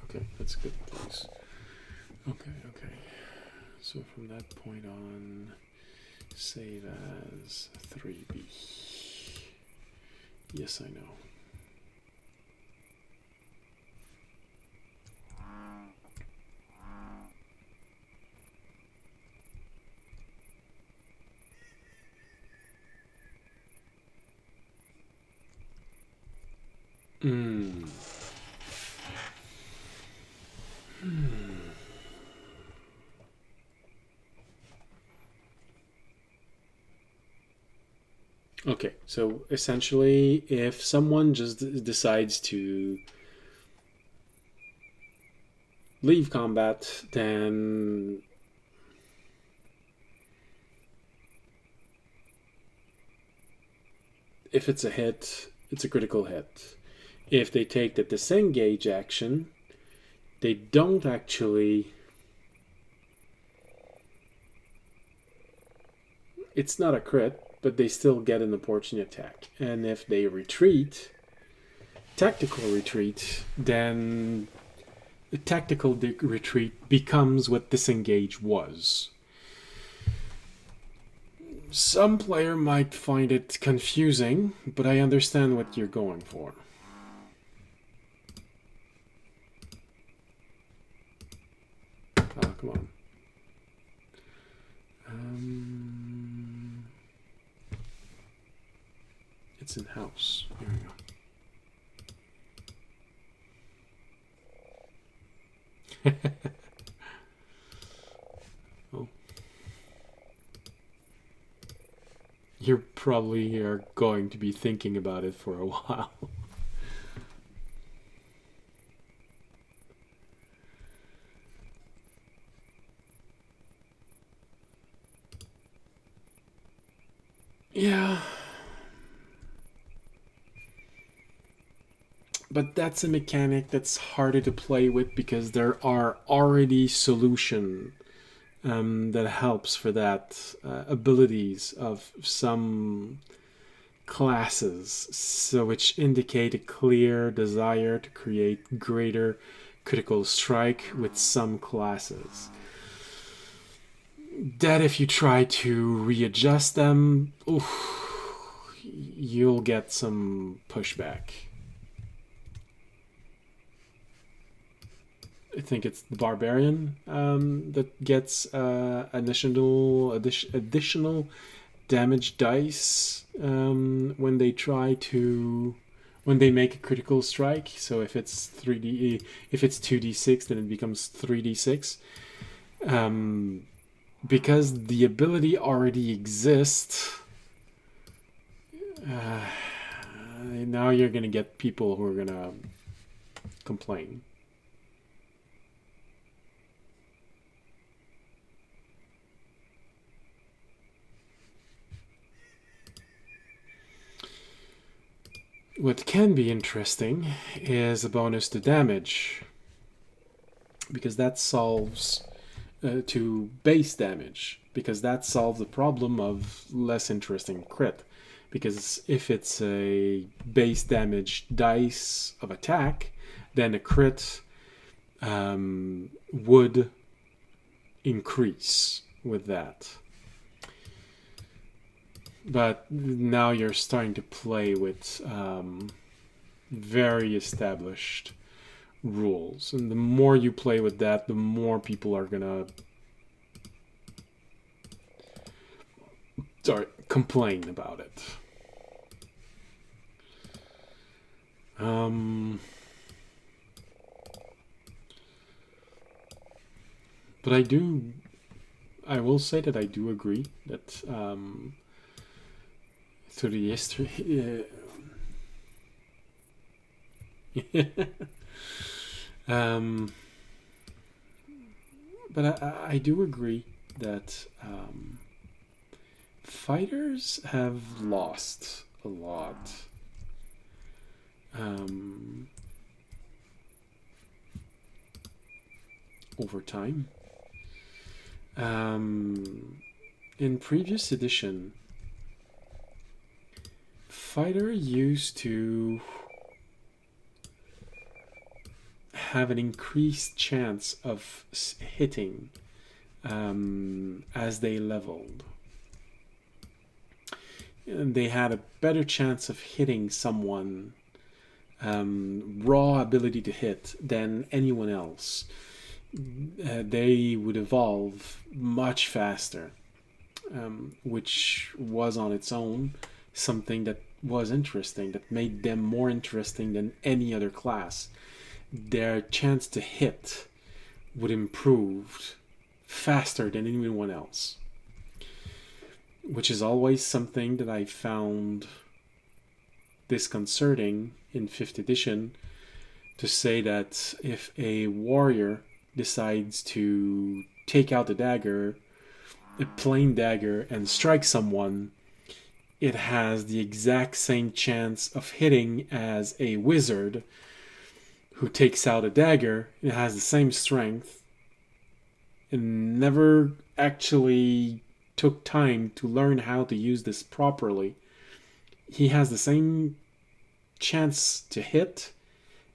Speaker 1: Okay, that's good, please. Okay. So from that point on, save as 3B. Yes, I know. Okay, so essentially, if someone just decides to leave combat, then if it's a hit, it's a critical hit. If they take the disengage action, they don't actually. It's not a crit, but they still get an opportunity attack. And if they retreat, tactical retreat, then the tactical retreat becomes what disengage was. Some player might find it confusing, but I understand what you're going for. Oh, come on. It's in house. Here we go. Oh. You probably are going to be thinking about it for a while. Yeah. But that's a mechanic that's harder to play with because there are already solutions that helps for that abilities of some classes, so which indicate a clear desire to create greater critical strike with some classes. That if you try to readjust them, you'll get some pushback. I think it's the barbarian that gets additional damage dice when they try to when they make a critical strike. So if it's 3D, if it's 2d6, then it becomes 3d6. Because the ability already exists. Now you're gonna get people who are gonna complain. What can be interesting is a bonus to damage, because that solves to base damage, because that solves the problem of less interesting crit. Because if it's a base damage dice of attack, then a crit would increase with that. But now you're starting to play with very established rules. And the more you play with that, the more people are gonna complain about it. But I will say that I do agree that through the history, but I do agree that fighters have lost a lot. Over time. In previous edition, fighter used to have an increased chance of hitting as they leveled. And they had a better chance of hitting someone, raw ability to hit, than anyone else. They would evolve much faster, which was on its own something that was interesting, that made them more interesting than any other class. Their chance to hit would improve faster than anyone else, which is always something that I found disconcerting in 5th edition, to say that if a warrior decides to take out a dagger, a plain dagger, and strike someone, it has the exact same chance of hitting as a wizard who takes out a dagger. It has the same strength and never actually took time to learn how to use this properly. He has the same chance to hit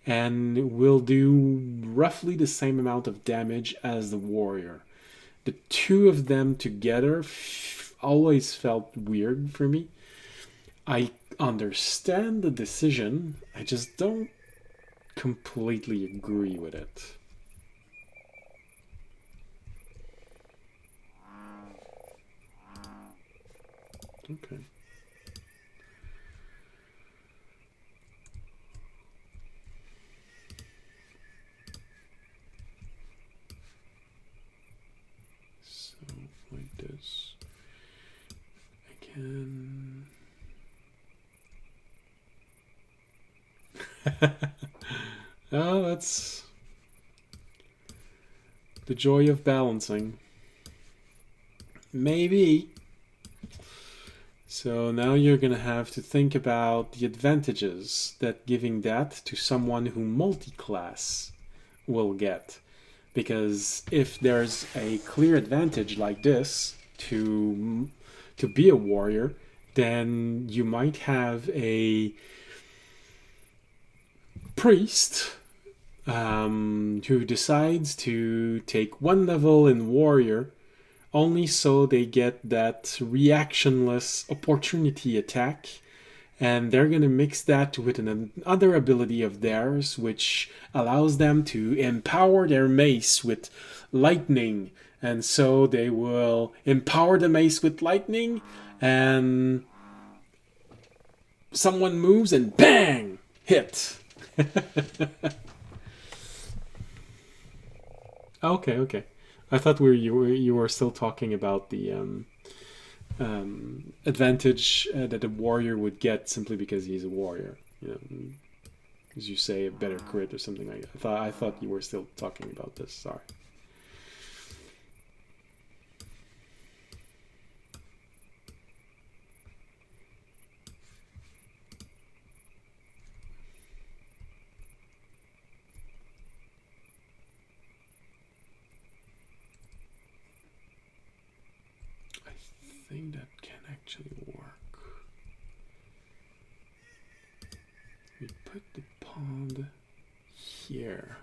Speaker 1: and will do roughly the same amount of damage as the warrior. The two of them together always felt weird for me. I understand the decision, I just don't completely agree with it. Okay. So, like this. Again. Oh, that's the joy of balancing. Maybe. So now you're going to have to think about the advantages that giving that to someone who multi-class will get. Because if there's a clear advantage like this to be a warrior, then you might have a priest who decides to take one level in warrior only so they get that reactionless opportunity attack, and they're going to mix that with another ability of theirs which allows them to empower their mace with lightning, and so they will empower the mace with lightning, and someone moves and bang, Hit. Okay. I thought you were still talking about the advantage that a warrior would get simply because he's a warrior. You know, as you say, a better crit or something like that. I thought you were still talking about this. Sorry. I think that can actually work. We put the pond here.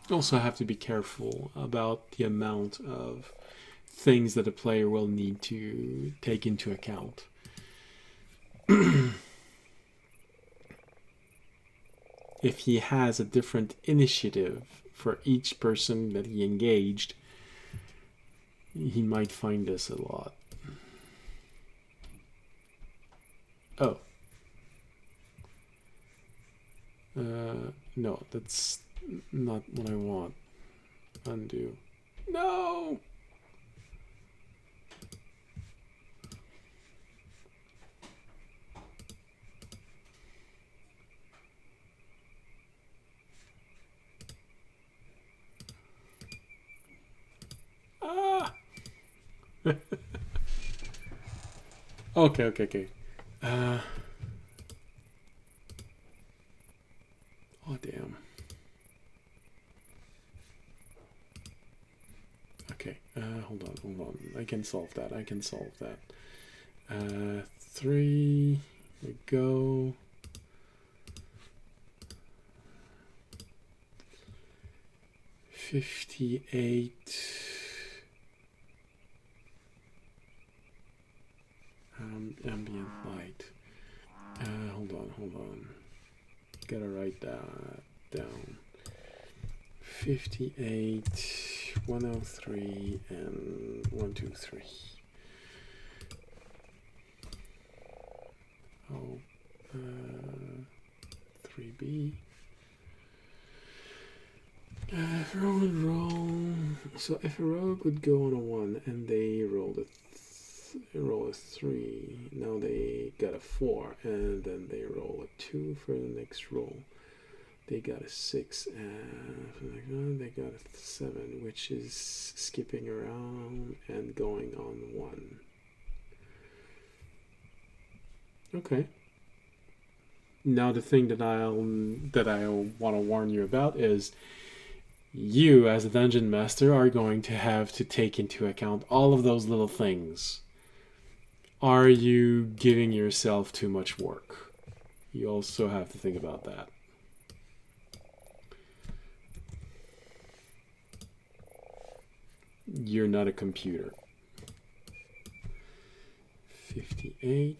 Speaker 1: Also have to be careful about the amount of things that a player will need to take into account. If he has a different initiative for each person that he engaged, he might find this a lot. Oh. No, that's not what I want. Undo. No! Ah! Okay. Oh, damn. Okay, hold on. I can solve that. 3, we go. 58. Ambient light. Hold on. Gotta write that down. 58, 103, and 123. Oh, 3B. If a rogue would roll, so if a rogue would go on a 1 and they roll a 3, now they got a 4, and then they roll a 2 for the next roll. They got a 6, and they got a 7, which is skipping around and going on 1. Okay. Now the thing that I want to warn you about is you, as a dungeon master, are going to have to take into account all of those little things. Are you giving yourself too much work? You also have to think about that. You're not a computer. 58,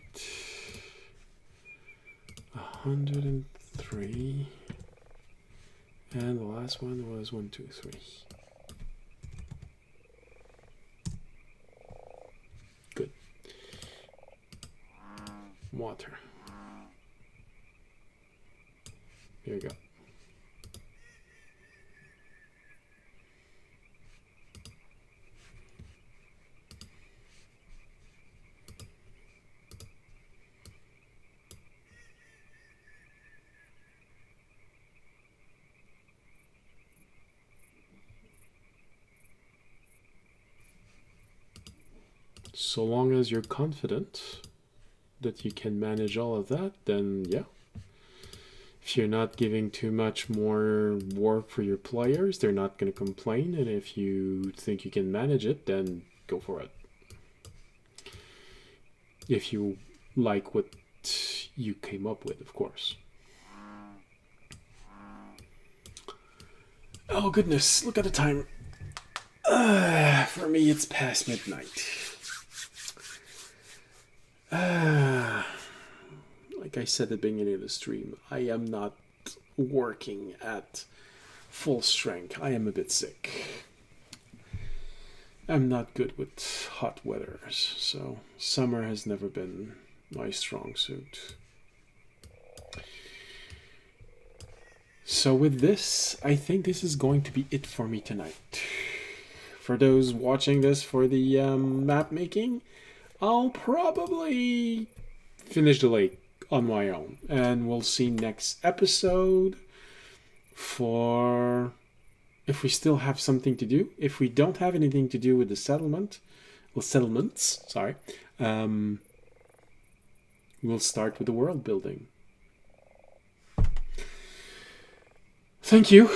Speaker 1: 103, and the last one was 1, 2, 3. Good. Water. Here we go. So long as you're confident that you can manage all of that, then yeah. If you're not giving too much more work for your players, they're not going to complain. And if you think you can manage it, then go for it. If you like what you came up with, of course. Oh goodness, look at the time. For me, it's past midnight. Like I said at the beginning of the stream, I am not working at full strength. I am a bit sick. I'm not good with hot weathers, so summer has never been my strong suit. So with this, I think this is going to be it for me tonight. For those watching this for the map making, I'll probably finish the lake on my own. And we'll see next episode for if we still have something to do. If we don't have anything to do with the settlements, we'll start with the world building. Thank you.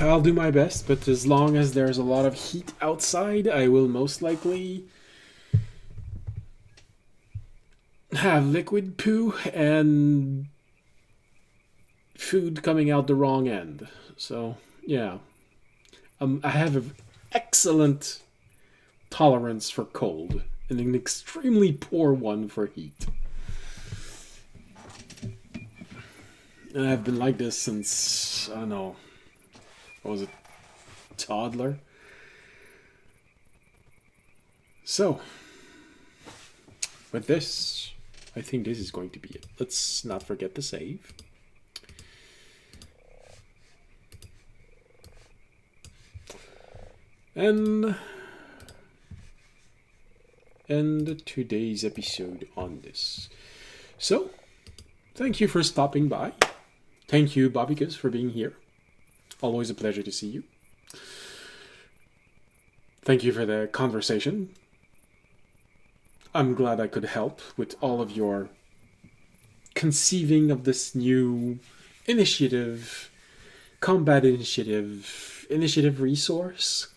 Speaker 1: I'll do my best, but as long as there's a lot of heat outside, I will most likely have liquid poo and food coming out the wrong end. So, yeah. I have an excellent tolerance for cold and an extremely poor one for heat. And I've been like this since, I don't know, what was it, toddler? So, with this, I think this is going to be it. Let's not forget to save. And end today's episode on this. So, thank you for stopping by. Thank you, Bobbycus, for being here. Always a pleasure to see you. Thank you for the conversation. I'm glad I could help with all of your conceiving of this new initiative, combat initiative resource.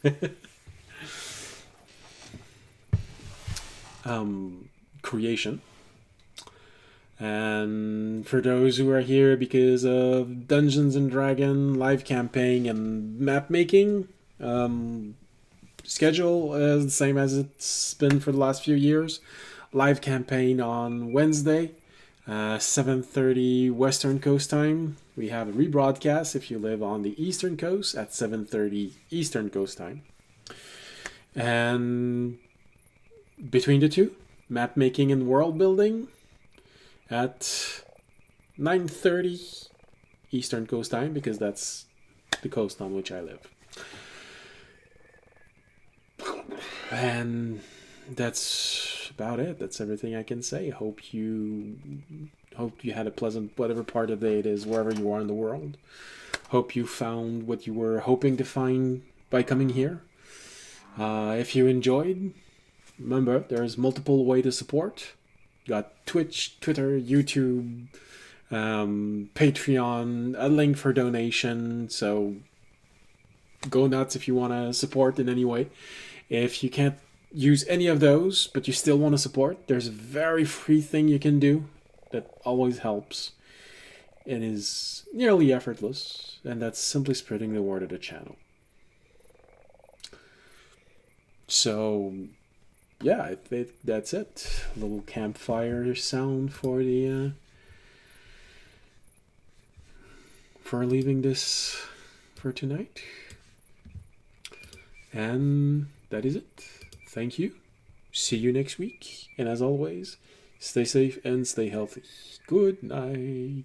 Speaker 1: Creation. And for those who are here because of Dungeons and Dragons, live campaign, and map making, schedule is the same as it's been for the last few years. Live campaign on Wednesday, 7:30 Western Coast time. We have a rebroadcast if you live on the Eastern Coast at 7:30 Eastern Coast time. And between the two, map making and world building at 9:30 Eastern Coast time, because that's the coast on which I live. And that's about it. That's everything I can say. Hope you had a pleasant whatever part of the day it is, wherever you are in the world. Hope you found what you were hoping to find by coming here. If you enjoyed, remember there's multiple ways to support. Got Twitch, Twitter, YouTube, Patreon, a link for donation. So go nuts if you want to support in any way. If you can't use any of those, but you still want to support, there's a very free thing you can do that always helps and is nearly effortless, and that's simply spreading the word of the channel. So yeah, I think that's it. A little campfire sound for the for leaving this for tonight. And that is it. Thank you. See you next week. And as always, stay safe and stay healthy. Good night.